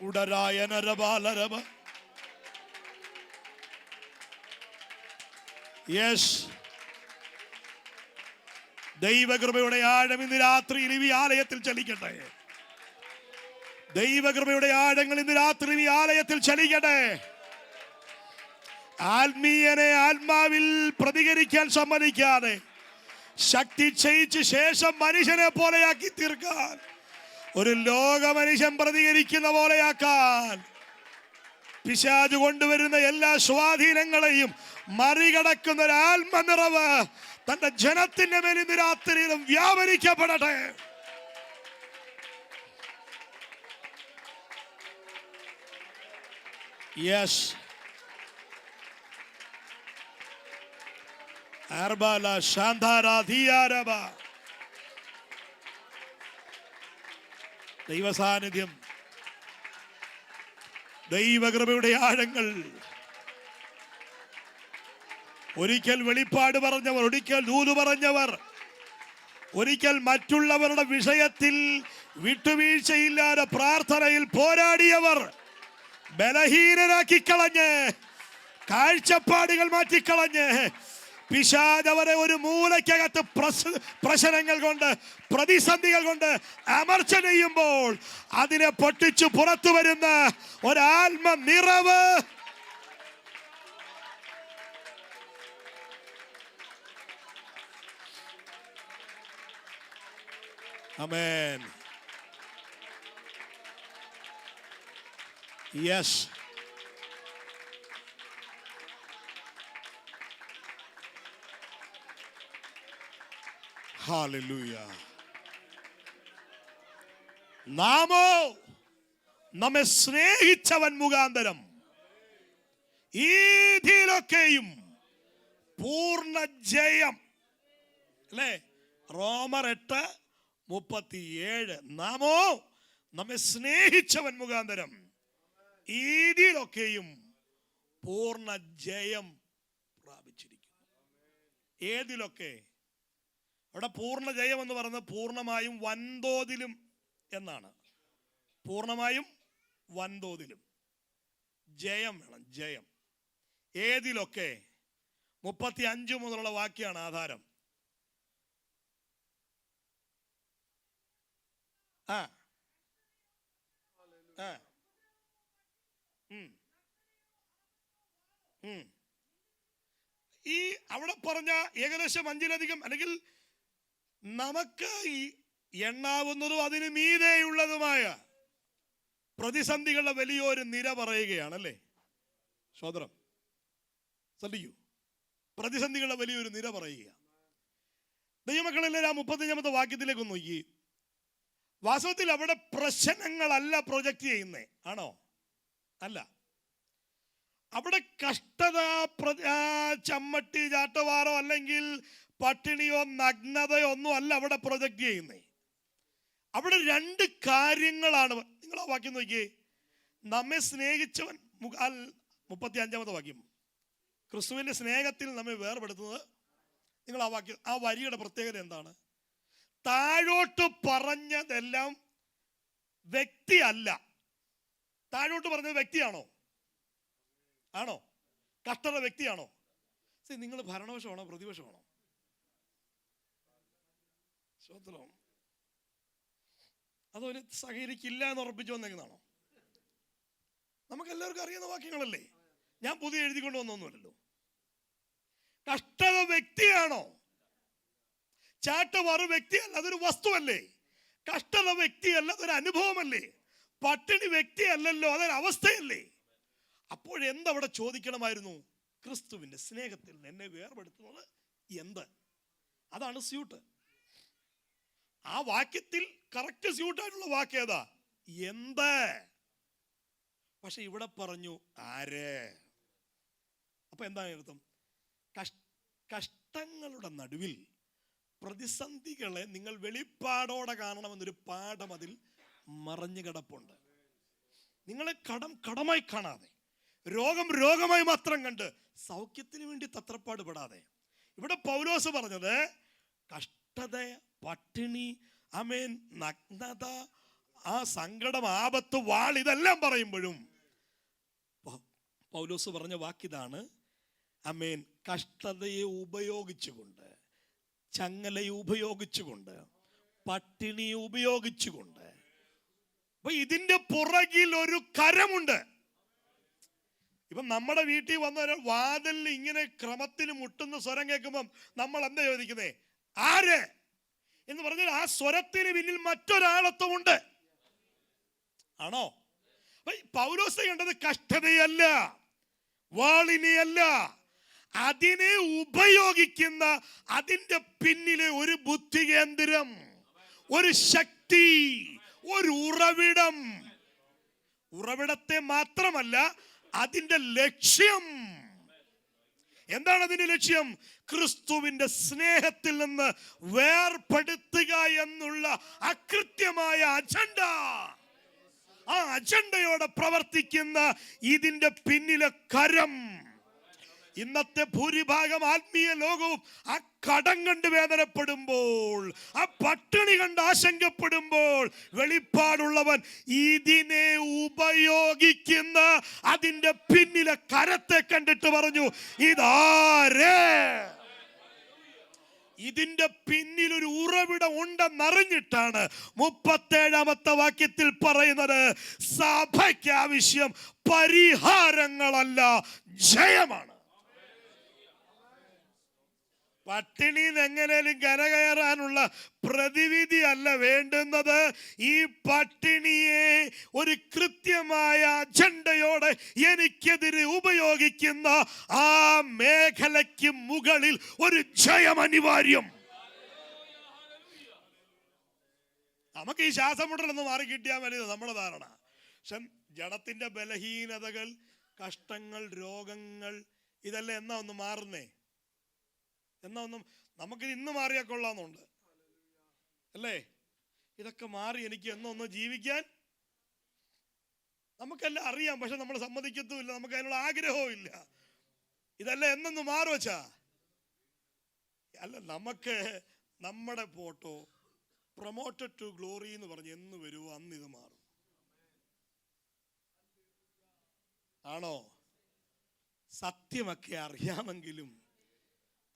Speaker 1: ഉടരായനരബാലരബ. യെസ്, ദൈവകൃപയുടെ ആഴം ഇന്ന് രാത്രിയിൽ ഈ ആലയത്തിൽ ചലിക്കട്ടെ. ദൈവകൃപയുടെ ആഴങ്ങൾ ഇന്ന് രാത്രി ഈ ആലയത്തിൽ ചലിക്കട്ടെ. ആത്മീയനെ ആത്മാവിൽ പ്രതികരിക്കാൻ സമ്മതിക്കാതെ, ശക്തി ക്ഷയിച്ച് ശേഷം മനുഷ്യനെ പോലെയാക്കി തീർക്കാൻ, ഒരു ലോക മനുഷ്യൻ പ്രതികരിക്കുന്ന പോലെയാക്കാൻ, പിശാച് കൊണ്ടുവരുന്ന എല്ലാ സ്വാധീനങ്ങളെയും മറികടക്കുന്ന ഒരു ആത്മനിറവ് തന്റെ ജനത്തിന്റെ മേൽ ഇന്ന് രാത്രിയിലും വ്യാപരിക്കപ്പെടട്ടെ. യെസ്, അർബാല ശാന്താരാധിയാരബ. ദൈവസാന്നിധ്യം, ദൈവകൃപയുടെ ആഴങ്ങൾ. ഒരിക്കൽ വെളിപ്പാട് പറഞ്ഞവർ, ഒരിക്കൽ ദൂത് പറഞ്ഞവർ, ഒരിക്കൽ മറ്റുള്ളവരുടെ വിഷയത്തിൽ വിട്ടുവീഴ്ചയില്ലാതെ പ്രാർത്ഥനയിൽ പോരാടിയവർ, ബലഹീനരാക്കി കളഞ്ഞ്, കാഴ്ചപ്പാടുകൾ മാറ്റിക്കളഞ്ഞ്, പിശാച് അവരെ ഒരു മൂലയ്ക്കകത്ത് പ്രശ്നങ്ങൾ കൊണ്ട്, പ്രതിസന്ധികൾ കൊണ്ട് അമർച്ച ചെയ്യുമ്പോൾ അതിനെ പൊട്ടിച്ചു പുറത്തു വരുന്ന ഒരാത്മ നിറവ്. ആമേൻ. Yes, hallelujah. നാമോ നമ്മെ സ്നേഹിച്ചവൻ മുഖാന്തരം ഇതിലൊക്കെയും പൂർണ്ണ ജയം. അല്ലേ? റോമർ 8:37. നാമോ നമ്മെ സ്നേഹിച്ചവൻ മുഖാന്തരം ഇതിലൊക്കെയും പൂർണ്ണ ജയം പ്രാപിച്ചിരിക്കുന്നു. ഏതിലൊക്കെ? അവിടെ പൂർണ്ണ ജയം എന്ന് പറയുന്നത് പൂർണ്ണമായും വൻതോതിലും എന്നാണ്. പൂർണ്ണമായും വൻതോതിലും ജയം വേണം. ജയം ഏതിലൊക്കെ? 35 മുതലുള്ള വാക്യാണ് ആധാരം. ഈ അവിടെ പറഞ്ഞ ഏകദേശം 5-ലധികം അല്ലെങ്കിൽ നമുക്ക് ഈ എണ്ണാവുന്നതും അതിന് മീതെയുള്ളതുമായ പ്രതിസന്ധികളുടെ വലിയൊരു നിര പറയുകയാണല്ലേ. സോദരം ശ്രദ്ധിക്കൂ, പ്രതിസന്ധികളുടെ വലിയൊരു നിര പറയുക. ദൈവമക്കളെല്ലാം ആ 35-ാമത്തെ വാക്യത്തിലേക്ക് നോക്കി. വാസ്തവത്തിൽ അവിടെ പ്രശ്നങ്ങളല്ല പ്രൊജക്റ്റ് ചെയ്യുന്നേ, ആണോ? അല്ല. അവിടെ കഷ്ടത, ചമ്മട്ടി, ചാട്ടവാറോ അല്ലെങ്കിൽ പട്ടിണിയോ നഗ്നതയോ ഒന്നും അല്ല അവിടെ പ്രൊജക്റ്റ് ചെയ്യുന്നേ. അവിടെ 2 കാര്യങ്ങളാണ്. നിങ്ങൾ ആ വാക്യം നോക്കിയേ. നമ്മെ സ്നേഹിച്ചവൻ, 35-ാമത്തെ വാക്യം, ക്രിസ്തുവിന്റെ സ്നേഹത്തിൽ നമ്മെ വേർപെടുത്തുന്നത്. നിങ്ങൾ ആ വാക്യം, ആ വരിയുടെ പ്രത്യേകത എന്താണ്? താഴോട്ട് പറഞ്ഞതെല്ലാം വ്യക്തിയല്ല. താഴോട്ട് പറഞ്ഞത് വ്യക്തിയാണോ? ആണോ? കഷ്ടത വ്യക്തിയാണോ? നിങ്ങൾ ഭരണപക്ഷമാണോ പ്രതിപക്ഷമാണോ? സ്വത്രം അതൊരു സഹകരിക്കില്ല എന്ന് ഉറപ്പിച്ചു വന്നേക്കുന്നതാണോ? നമുക്ക് എല്ലാവർക്കും അറിയുന്ന വാക്യങ്ങളല്ലേ. ഞാൻ പുതിയ എഴുതിക്കൊണ്ട് വന്നൊന്നുമല്ലല്ലോ. കഷ്ടത വ്യക്തിയാണോ? ചാട്ടവാറ് വ്യക്തിയല്ല, അതൊരു വസ്തുവല്ലേ. കഷ്ടത വ്യക്തിയല്ല, അതൊരു അനുഭവമല്ലേ. പട്ടിണി വ്യക്തിയല്ലല്ലോ, അതൊരു അവസ്ഥയല്ലേ. അപ്പോഴെന്തവിടെ ചോദിക്കണമായിരുന്നു? ക്രിസ്തുവിന്റെ സ്നേഹത്തിൽ എന്നെ വേർപെടുത്തുന്നത് എന്ത്? അതാണ് സ്യൂട്ട്. ആ വാക്യത്തിൽ കറക്റ്റ് സ്യൂട്ടായിട്ടുള്ള വാക്യം ഏതാ? എന്ത്. പക്ഷെ ഇവിടെ പറഞ്ഞു ആര്. അപ്പൊ എന്താണ് അർത്ഥം? കഷ്ടങ്ങളുടെ നടുവിൽ പ്രതിസന്ധികളെ നിങ്ങൾ വെളിപ്പാടോടെ കാണണമെന്നൊരു പാഠം അതിൽ മറഞ്ഞു കിടപ്പുണ്ട്. നിങ്ങളെ കടമായി കാണാതെ, രോഗമായി മാത്രം കണ്ട് സൗഖ്യത്തിന് വേണ്ടി തത്രപ്പാട് പെടാതെ. ഇവിടെ പൗലോസ് പറഞ്ഞത് കഷ്ടത, പട്ടിണി, ആമേൻ, നഗ്നത, ആ സങ്കടം, ആപത്ത്, വാൾ, ഇതെല്ലാം പറയുമ്പോഴും പൗലോസ് പറഞ്ഞ വാക്കിതാണ്. ആമേൻ, കഷ്ടതയെ ഉപയോഗിച്ചുകൊണ്ട്, ചങ്ങലയെ ഉപയോഗിച്ചുകൊണ്ട്, പട്ടിണിയെ ഉപയോഗിച്ചുകൊണ്ട്. അപ്പൊ ഇതിന്റെ പുറകിൽ ഒരു കരമുണ്ട്. ഇപ്പം നമ്മുടെ വീട്ടിൽ വന്ന വാതിലിൽ ഇങ്ങനെ ക്രമത്തിൽ മുട്ടുന്ന സ്വരം കേൾക്കുമ്പം നമ്മൾ എന്താ ചോദിക്കുന്നേ? ആര് എന്ന് പറഞ്ഞാൽ ആ സ്വരത്തിന് പിന്നിൽ മറ്റൊരാളത്വമുണ്ട്. ആണോ? പൗലോസ് കണ്ടത് കഷ്ടതയല്ല, വാളിനെയല്ല, അതിനെ ഉപയോഗിക്കുന്ന അതിന്റെ പിന്നിലെ ഒരു ബുദ്ധി കേന്ദ്രം, ഒരു ശക്തി, ഒരു ഉറവിടം. ഉറവിടത്തെ മാത്രമല്ല, അതിന്റെ ലക്ഷ്യം എന്താണ്? അതിന്റെ ലക്ഷ്യം ക്രിസ്തുവിന്റെ സ്നേഹത്തിൽ നിന്ന് വേർപെടുത്തുക എന്നുള്ള അകൃത്യമായ അജണ്ട. ആ അജണ്ടയോടെ പ്രവർത്തിക്കുന്ന ഇതിന്റെ പിന്നിലെ കരം. ഇന്നത്തെ ഭൂരിഭാഗം ആത്മീയ ലോകവും ആ കടം കണ്ട് വേദനപ്പെടുമ്പോൾ, ആ പട്ടിണി കണ്ട് ആശങ്കപ്പെടുമ്പോൾ, വെളിപ്പാടുള്ളവൻ ഇതിനെ ഉപയോഗിക്കുന്ന അതിന്റെ പിന്നിലെ കരത്തെ കണ്ടിട്ട് പറഞ്ഞു, ഇതാരേ? ഇതിന്റെ പിന്നിൽ ഒരു ഉറവിടം ഉണ്ടെന്നറിഞ്ഞിട്ടാണ് 37-ാമത്തെ വാക്യത്തിൽ പറയുന്നത്, സഭയ്ക്ക് ആവശ്യം പരിഹാരങ്ങളല്ല, ജയമാണ്. പട്ടിണിയിൽ എങ്ങനെയും കരകയറാനുള്ള പ്രതിവിധി അല്ല വേണ്ടുന്നത്. ഈ പട്ടിണിയെ ഒരു കൃത്യമായ അജണ്ടയോടെ എനിക്കെതിരെ ഉപയോഗിക്കുന്ന ആ മേഖലയ്ക്ക് മുകളിൽ ഒരു ജയം അനിവാര്യം. നമുക്ക് ഈ ശ്വാസം മുട്ടലൊന്ന് മാറി കിട്ടിയാൽ മതി നമ്മുടെ ധാരണ. പക്ഷെ ജഡത്തിന്റെ ബലഹീനതകൾ, കഷ്ടങ്ങൾ, രോഗങ്ങൾ, ഇതെല്ലാം എന്നാ ഒന്ന് മാറുന്നേ? എന്നാ ഒന്നും നമുക്കിത് ഇന്ന് മാറിയാൽ കൊള്ളാമെന്നുണ്ട് അല്ലേ? ഇതൊക്കെ മാറി എനിക്ക് എന്നൊന്ന് ജീവിക്കാൻ നമുക്കെല്ലാം അറിയാം, പക്ഷെ നമ്മൾ സമ്മതിക്കത്തുമില്ല, നമുക്ക് അതിനുള്ള ആഗ്രഹവും ഇല്ല. ഇതെല്ലാം എന്നൊന്ന് മാറുവച്ചാ അല്ല, നമുക്ക് നമ്മുടെ ഫോട്ടോ പ്രൊമോട്ടഡ് ടു ഗ്ലോറി എന്ന് പറഞ്ഞ് എന്ന് വരുമോ അന്ന് ഇത് മാറും. ആണോ? സത്യമൊക്കെ അറിയാമെങ്കിലും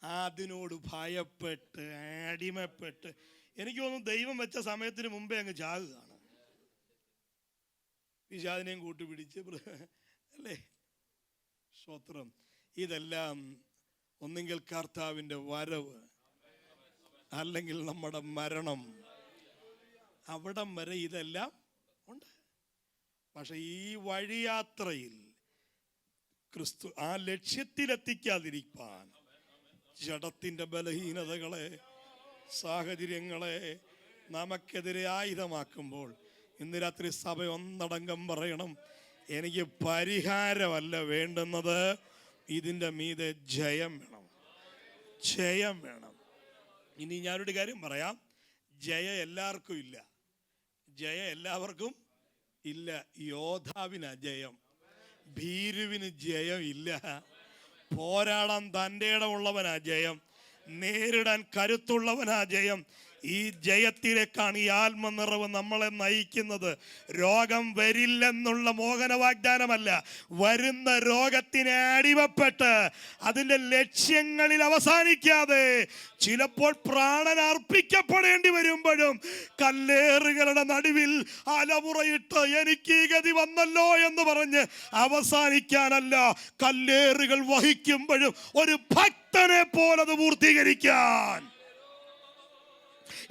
Speaker 1: അതിനോട് ഭയപ്പെട്ട് അടിമപ്പെട്ട് എനിക്ക് തോന്നുന്നു ദൈവം വെച്ച സമയത്തിന് മുമ്പേ അങ്ങ് ചാകുകയാണ്. പിശാചിനെയും കൂട്ടുപിടിച്ച് അല്ലേ? സ്തോത്രം. ഇതെല്ലാം ഒന്നെങ്കിൽ കർത്താവിൻ്റെ വരവ്, അല്ലെങ്കിൽ നമ്മുടെ മരണം. അവിടം വരെ ഇതെല്ലാം ഉണ്ട്. പക്ഷെ ഈ വഴിയാത്രയിൽ ക്രിസ്തു ആ ലക്ഷ്യത്തിലെത്തിക്കാതിരിക്കാൻ ജഡത്തിൻ്റെ ബലഹീനതകളെ, സാഹചര്യങ്ങളെ നമുക്കെതിരെ ആയുധമാക്കുമ്പോൾ ഇന്ന് രാത്രി സഭ ഒന്നടങ്കം പറയണം, എനിക്ക് പരിഹാരമല്ല വേണ്ടുന്നത്, ഇതിൻ്റെ മീതെ ജയം വേണം, ജയം വേണം. ഇനി ഞാനൊരു കാര്യം പറയാം, ജയ എല്ലാവർക്കും ഇല്ല, ജയ എല്ലാവർക്കും ഇല്ല. യോദ്ധാവിനാ ജയം, ഭീരുവിന് ജയം ഇല്ല. പോരാടാൻ തൻ്റെ ഇടമുള്ളവനാ ജയം, നേരിടാൻ കരുത്തുള്ളവനാ ജയം. ഈ ജയത്തിലേക്കാണ് ഈ ആത്മനിറവ് നമ്മളെ നയിക്കുന്നത്. രോഗം വരില്ലെന്നുള്ള മോഹന വാഗ്ദാനമല്ല, വരുന്ന രോഗത്തിനെ അടിമപ്പെട്ട് അതിൻ്റെ ലക്ഷ്യങ്ങളിൽ അവസാനിക്കാതെ ചിലപ്പോൾ പ്രാണൻ അർപ്പിക്കപ്പെടേണ്ടി വരുമ്പോഴും കല്ലേറുകളുടെ നടുവിൽ അലമുറയിട്ട് എനിക്ക് ഈ ഗതി വന്നല്ലോ എന്ന് പറഞ്ഞ് അവസാനിക്കാനല്ല, കല്ലേറുകൾ വഹിക്കുമ്പോഴും ഒരു ഭക്തനെ പോലെ അത് പൂർത്തീകരിക്കാൻ.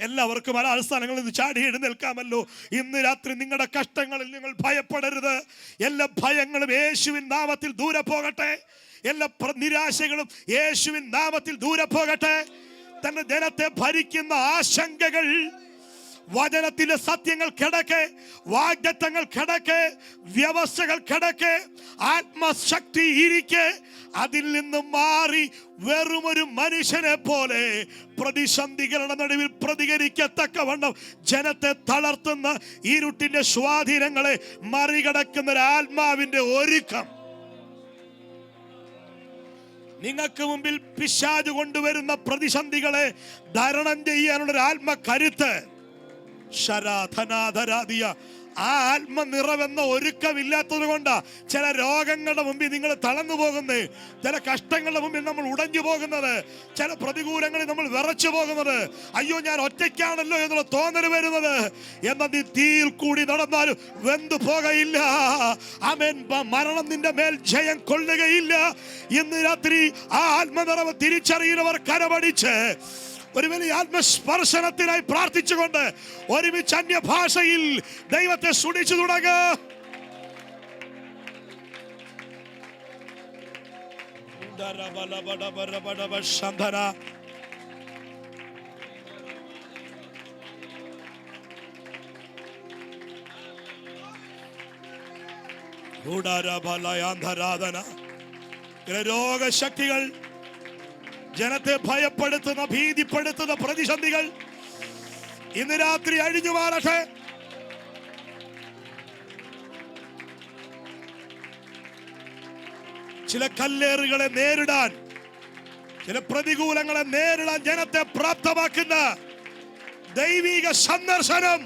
Speaker 1: എല്ലാവർക്കും പല സ്ഥലങ്ങളിൽ നിന്ന് ചാടി എഴുന്നേൽക്കാമല്ലോ. ഇന്ന് രാത്രി നിങ്ങളുടെ കഷ്ടങ്ങളിൽ നിങ്ങൾ ഭയപ്പെടരുത്. എല്ലാ ഭയങ്ങളും യേശുവിൻ നാമത്തിൽ ദൂരെ പോകട്ടെ. എല്ലാ നിരാശകളും യേശുവിൻ നാമത്തിൽ ദൂരെ പോകട്ടെ. തന്റെ ജനത്തെ ഭരിക്കുന്ന ആശങ്കകൾ, വചനത്തിന്റെ സത്യങ്ങൾ കിടക്കെ, വാഗ്ദത്തങ്ങൾ കിടക്കെ, വ്യവസ്ഥകൾ കിടക്കെ, ആത്മശക്തി ഇരിക്കെ, അതിൽ നിന്നും മാറി വെറുമൊരു മനുഷ്യനെ പോലെ പ്രതിസന്ധികളുടെ നടുവിൽ പ്രതികരിക്കത്തക്കവണ്ണം ജനത്തെ തളർത്തുന്ന ഇരുട്ടിന്റെ സ്വാധീനങ്ങളെ മറികടക്കുന്ന ഒരു ആത്മാവിന്റെ ഒരുക്കം. നിങ്ങൾക്ക് മുമ്പിൽ പിശാച് കൊണ്ടുവരുന്ന പ്രതിസന്ധികളെ തരണം ചെയ്യാനുള്ള ഒരു ആത്മകരുത്ത്, ശരാധനാധരാദിയ ആ ആത്മനിറവെന്ന ഒരുക്കമില്ലാത്തത് കൊണ്ടാ ചില രോഗങ്ങളുടെ മുമ്പിൽ നിങ്ങൾ തളർന്നു പോകുന്നത്, ചില കഷ്ടങ്ങളുടെ മുമ്പിൽ നമ്മൾ ഉടഞ്ഞു പോകുന്നത്, ചില പ്രതികൂലങ്ങളിൽ നമ്മൾ വിറച്ചു പോകുന്നത്. അയ്യോ, ഞാൻ ഒറ്റയ്ക്കാണല്ലോ എന്നുള്ള തോന്നൽ വരുന്നത്. എന്നാൽ നീ തീയിൽ കൂടി നടന്നാലും വെന്തു പോകയില്ല. ആമേൻ. മരണം നിന്റെ മേൽ ജയം കൊള്ളുകയില്ല. ഇന്ന് രാത്രി ആ ആത്മനിറവ് തിരിച്ചറിയുന്നവർ കരമടിച്ച് ഒരു വലിയ ആത്മസ്പർശനത്തിനായി പ്രാർത്ഥിച്ചുകൊണ്ട് ഒരുമിച്ച് അന്യഭാഷയിൽ ദൈവത്തെ സ്തുതിച്ചു തുടങ്ങുക. രോഗശക്തികൾ, ജനത്തെ ഭയപ്പെടുത്തുന്ന, ഭീതിപ്പെടുത്തുന്ന പ്രതിസന്ധികൾ ഇന്ന് രാത്രി അഴിഞ്ഞു മാറട്ടെ. ചില കല്ലേറുകളെ നേരിടാൻ, ചില പ്രതികൂലങ്ങളെ നേരിടാൻ ജനത്തെ പ്രാപ്തമാക്കുന്ന ദൈവിക സന്ദർശനം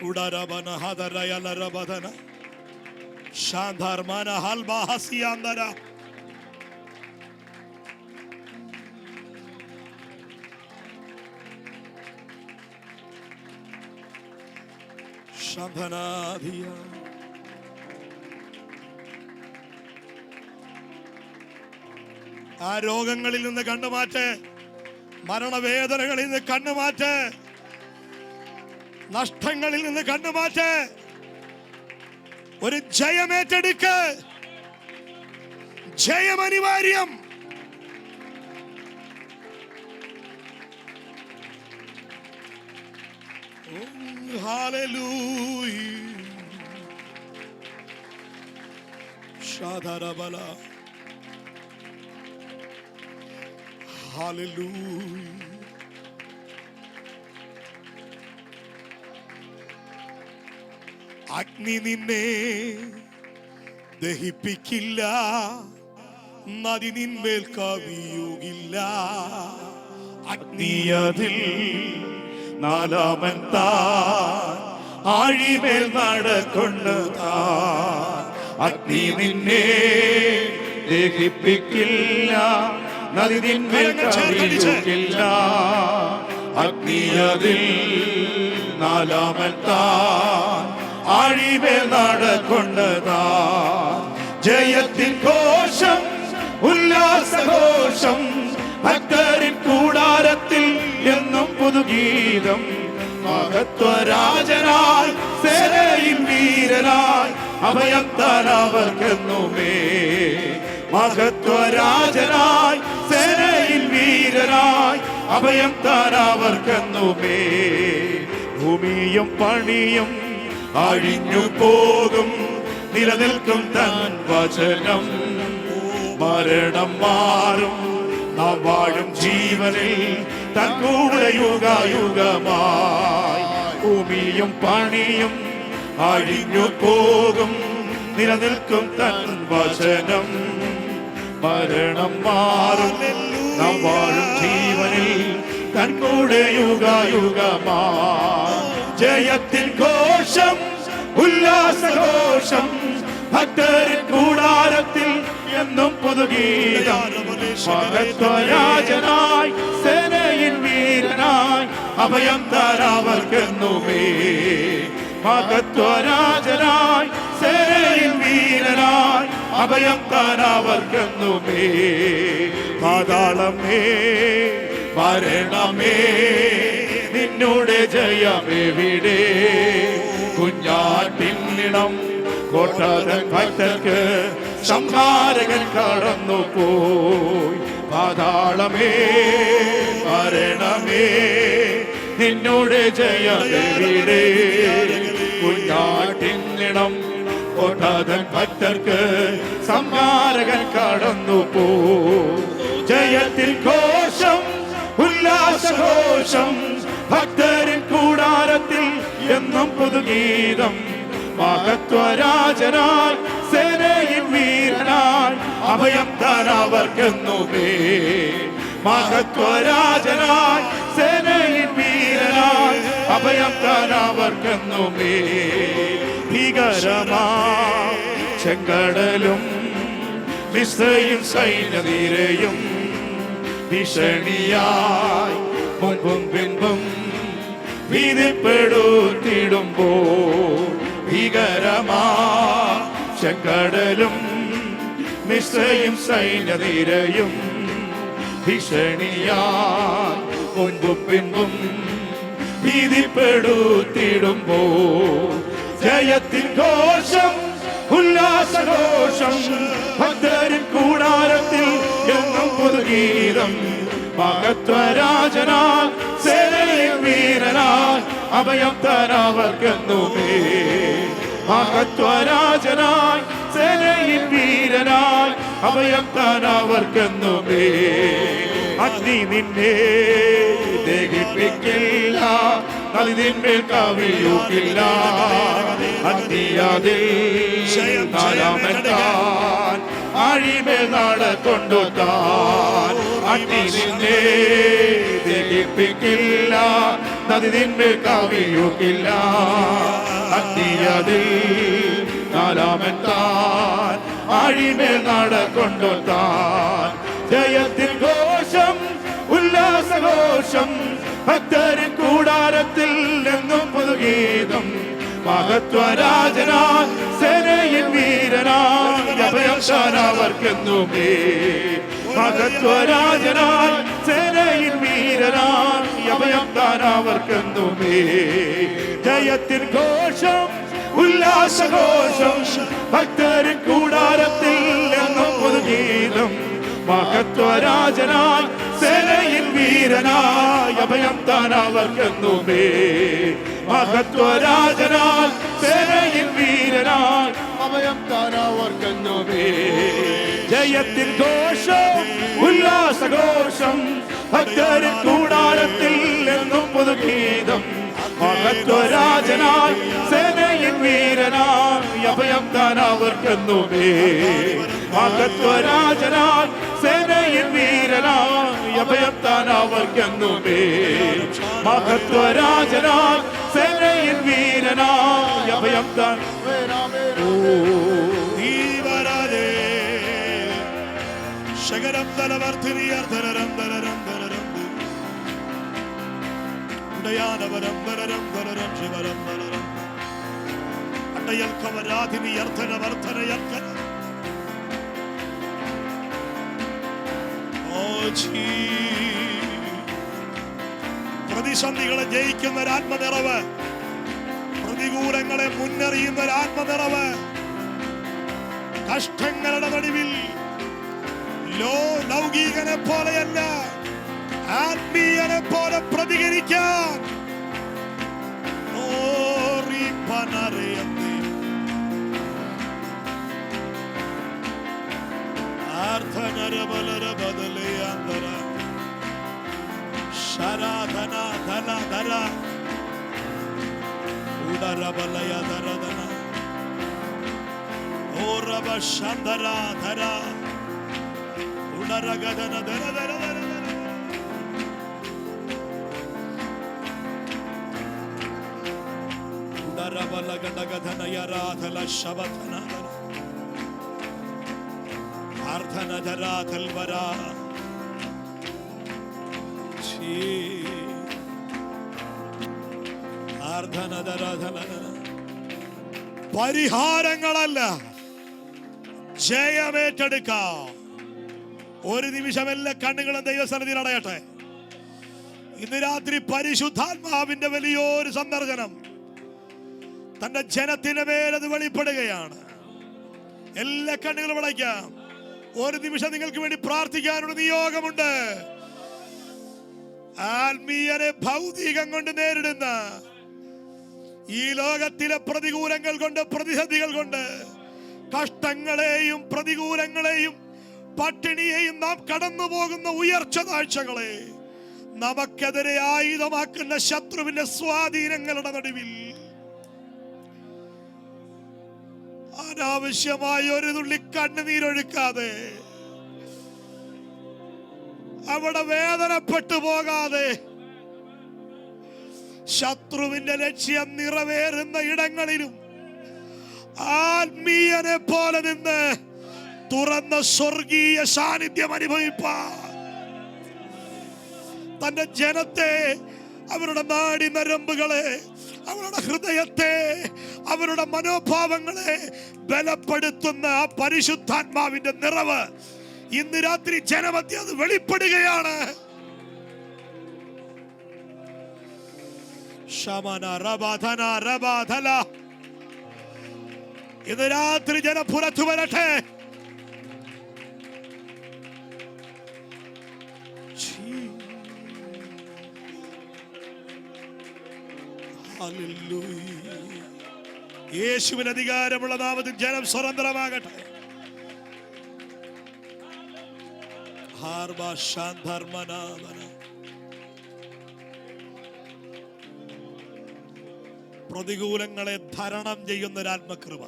Speaker 1: ഉഡാരബന ഹദരയലരബദന ശാന്ധാർമാന ഹൽബാഹസിയാന്തര ശാന്തനാധിയ. ആ രോഗങ്ങളിൽ നിന്ന് കണ്ണുമാറ്റ്, മരണവേദനകളിൽ നിന്ന് കണ്ണുമാറ്റ്, നഷ്ടങ്ങളിൽ നിന്ന് കണ്ണുമാറ്റ്, ഒരു ജയമേറ്റെടുക്ക്. ജയം അനിവാര്യം. ഹല്ലേലൂയ. ഷാദരബല. ഹല്ലേലൂയ. അഗ്നി നിന്നെ ദഹിപ്പിക്കില്ല, നദി നിന്മേൽ കവിയുകില്ല.
Speaker 2: അഗ്നിയതിൽ നാലാമൻ താൻ ആഴിമേൽ നടക്കൊണ്ടതാൻ. അഗ്നി നിന്നെ ദഹിപ്പിക്കില്ല, നദി നിന്മേൽ കവിയുകില്ല. അഗ്നിയതിൽ നാലാമൻ താൻ ആഴിമേൽ നടക്കൊണ്ടതാൻ. ജയത്തിൻ ഘോഷം ഉല്ലാസഘോഷം ഭക്തരിൻ കൂടാരത്തിൽ എന്നും പുതുഗീതം. മഹത്വരാജനായി സേനയിൽ വീരനായി അഭയം താനവർക്കെന്നുമേ. മഹത്വരാജനായി സേനയിൽ വീരനായി അഭയം താനവർക്കെന്നുമേ. ഭൂമിയും പണിയും അഴിഞ്ഞു പോകും, നിലനിൽക്കും തൻ വചനം. മരണം മാറും, നാം വാഴും ജീവനിൽ തൻ കൂടെ യുഗയുഗമായി. ഭൂമിയും പണിയും അഴിഞ്ഞു പോകും, നിലനിൽക്കും തൻ വചനം. മരണം മാറും, നാം വാഴും ജീവനിൽ തൻ കൂടെ യുഗയുഗമായി. ജയത്തിൻ ഘോഷം ഉല്ലാസഘോഷം ഭക്തരിൻ കൂടാരത്തിൽ എന്നും പുതുഗീതം. മഹത്വരാജനായി സേനയിൽ വീരനായി അഭയം താനവർക്കെന്നുമേ. മഹത്വരാജനായി സേനയിൽ വീരനായി അഭയം താനവർക്കെന്നുമേ. പാതാളമേ മരണമേ നിന്നോട് ജയമെവിടെ? കുഞ്ഞാട്ടിന്നിടം കോട്ടതൻ ഭക്തർക്ക് സംഹാരകൻ കടന്നു പോയി. പാതാളമേ മരണമേ നിന്നോട് ജയമെവിടെ? കുഞ്ഞാട്ടിന്നിടം കോട്ടതൻ ഭക്തർക്ക് സംഹാരകൻ കടന്നു പോയി. ജയത്തിൽ ഘോഷം ഉല്ലാസഘോഷം ഭക്തരിൻ കൂടാരത്തിൽ എന്നും പുതുഗീതം. മഹത്വരാജനായി സേനയിൽ വീരനായി അഭയം താനവർക്കെന്നുമേ. മഹത്വരാജനായി സേനയിൽ വീരനായി അഭയം താനവർക്കെന്നുമേ. ഭീകരമാ ചെങ്കടലും മിസ്രയീം സൈന്യനിരയും ഭീഷണിയായി മുൻപും പിൻപും ഭീതിപ്പെടുത്തിടുമ്പോൾ. ഭീകരമാ ചെങ്കടലും മിസ്രയീം സൈന്യനിരയും ഭീഷണിയായി മുൻപും പിൻപും ഭീതിപ്പെടുത്തിടുമ്പോൾ. ജയത്തിൻ ഘോഷം ഉല്ലാസഘോഷം ഭക്തരിൻ കൂടാരത്തിൽ എന്നും പുതുഗീതം. മഹത്വരാജനായി സേനയിൽ വീരനായി അഭയം താനവർക്കെന്നുമേ. മഹത്വരാജനായി സേനയിൽ വീരനായി അഭയം താനവർക്കെന്നുമേ. അഗ്നി നിന്നെ ദഹിപ്പിക്കില്ല, നദി നിന്മേൽ കവിയുകില്ല. അഗ്നിയതിൽ നാലാമൻ താൻ ആഴിമേൽ നടക്കൊണ്ടു താൻ. അഗ്നി നിന്നെ ദഹിപ്പിക്കില്ല, നദി നിന്മേൽ കവിയുകില്ല. അഗ്നിയതിൽ നാലാമൻ താൻ ആഴിമേൽ നടക്കൊണ്ടു താൻ. ജയത്തിൻ ഘോഷം ഉല്ലാസഘോഷം ഭക്തരിൻ കൂടാരത്തിൽ എന്നും പുതുഗീതം. മഹത്വരാജനായി സേനയിൽ വീരനായി അഭയം താനവർക്കെന്നുമേ. മഹത്വരാജനായി സേനയിൽ വീരനായി അഭയം താനവർക്കെന്നുമേ. ജയത്തിൻ ഘോഷം ഉല്ലാസഘോഷം ഭക്തരിൻ കൂടാരത്തിൽ എന്നും പുതുഗീതം. പുതുഗീതം. മഹത്വരാജനായി സേനയിൽ വീരനായി അഭയം താൻ അവർക്കെന്നുമേ. മഹത്വരാജനായി സേനയിൽ വീരനായി
Speaker 3: അഭയം താൻ അവർക്കെന്നുമേ.
Speaker 2: ജയത്തിൻ ഘോഷം ഉല്ലാസഘോഷം ഭക്തരിൻ കൂടാരത്തിൽ എന്നും പുതുഗീതം. മഹത്വരാജനായി സേനയിൽ വീരനായി അഭയം താൻ അവർക്കെന്നുമേ. മഹത്വരാജനായി സേനയിൽ വീരനായി അഭയം താൻ അവർക്കെന്നുമേ. മഹത്വരാജനായി സേനയിൽ വീരനായി അഭയം താൻ.
Speaker 1: ശകരം തലവർത്തിനിയർദ്ധനരം തലരം തലരം ഉടയാനവരം തലരം തലരം ശിവരം തലരം അണ്ടയൽക്കവരാധിനിയർദ്ധനവർദ്ധനയർക്കന. പ്രതിസന്ധികളെ ജയിക്കുന്ന ഒരു ആത്മനിറവ്, പ്രതികൂലങ്ങളെ മുന്നറിയുന്ന ഒരു ആത്മനിറവ്, കഷ്ടങ്ങളുടെ നടുവിൽ ലൗകികനെ പോലെയല്ല ആത്മീയനെ പോലെ പ്രതികരിക്കാൻ പരിഹാരങ്ങളല്ല, ജയമേറ്റെടുക്കാം. ഒരു നിമിഷം എല്ലാ കണ്ണുകളും ദൈവസന്നിധിയിൽ അടയട്ടെ. ഇന്ന് രാത്രി പരിശുദ്ധാത്മാവിന്റെ വലിയൊരു സന്ദർശനം തന്റെ ജനത്തിന്റെ മേലത് വെളിപ്പെടുകയാണ്. എല്ലാ കണ്ണുകളും അടയ്ക്കാം. ഒരു നിമിഷം നിങ്ങൾക്ക് വേണ്ടി പ്രാർത്ഥിക്കാനുള്ള നിയോഗമുണ്ട്. ആത്മീയരെ ഭൗതികം കൊണ്ട് നേരിടുന്ന ഈ ലോകത്തിലെ പ്രതികൂലങ്ങൾ കൊണ്ട്, പ്രതിസന്ധികൾ കൊണ്ട്, കഷ്ടങ്ങളെയും പ്രതികൂലങ്ങളെയും പട്ടിണിയെയും നാം കടന്നു പോകുന്ന ഉയർച്ച താഴ്ചകളെ നമുക്കെതിരെ ആയുധമാക്കുന്ന ശത്രുവിന്റെ സ്വാധീനങ്ങളുടെ നടുവിൽ അനാവശ്യമായ ഒരു തുള്ളി കണ്ണുനീരൊഴുക്കാതെ, അവിടെ വേദനപ്പെട്ടു പോകാതെ, ശത്രുവിന്റെ ലക്ഷ്യം നിറവേറുന്ന ഇടങ്ങളിലും ആത്മീയനെ പോലെ നിന്ന് തുറന്ന സ്വർഗീയ സാന്നിധ്യം അനുഭവിപ്പാൻ തന്റെ ജനത്തെ, അവരുടെ നാഡി നരമ്പുകളെ, അവരുടെ ഹൃദയത്തെ, അവരുടെ മനോഭാവങ്ങളെ ബലപ്പെടുത്തുന്ന ആ പരിശുദ്ധാത്മാവിന്റെ നിറവ് ഇന്ന് രാത്രി ജനമധ്യ അത് വെളിപ്പെടുകയാണ്. ഇന്ന് രാത്രി ജനം പുറത്തു വരട്ടെ. യേശുവിന് അധികാരമുള്ള നാമത്തിൽ ജനം സ്വതന്ത്രമാകട്ടെ. പ്രതികൂലങ്ങളെ ധരണം ചെയ്യുന്ന ഒരു ആത്മകൃപ,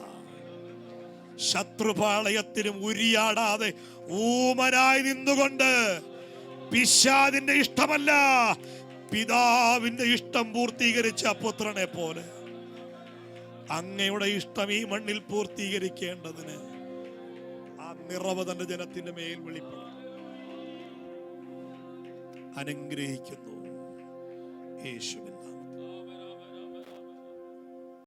Speaker 1: ശത്രുപാളയത്തിനും ഉരിയാടാതെ ഊമനായി നിന്നുകൊണ്ട് പിശാചിന്റെ ഇഷ്ടമല്ല പിതാവിന്റെ ഇഷ്ടം പൂർത്തീകരിച്ച പുത്രനെ പോലെ അങ്ങയുടെ ഇഷ്ടം ഈ മണ്ണിൽ പൂർത്തീകരിക്കേണ്ടതിന് ആ നിറവ് തന്റെ ജനത്തിന്റെ മേൽ വെളിപ്പെടും. അനുഗ്രഹിക്കുന്നു യേശുവിൻ നാമത്തിൽ.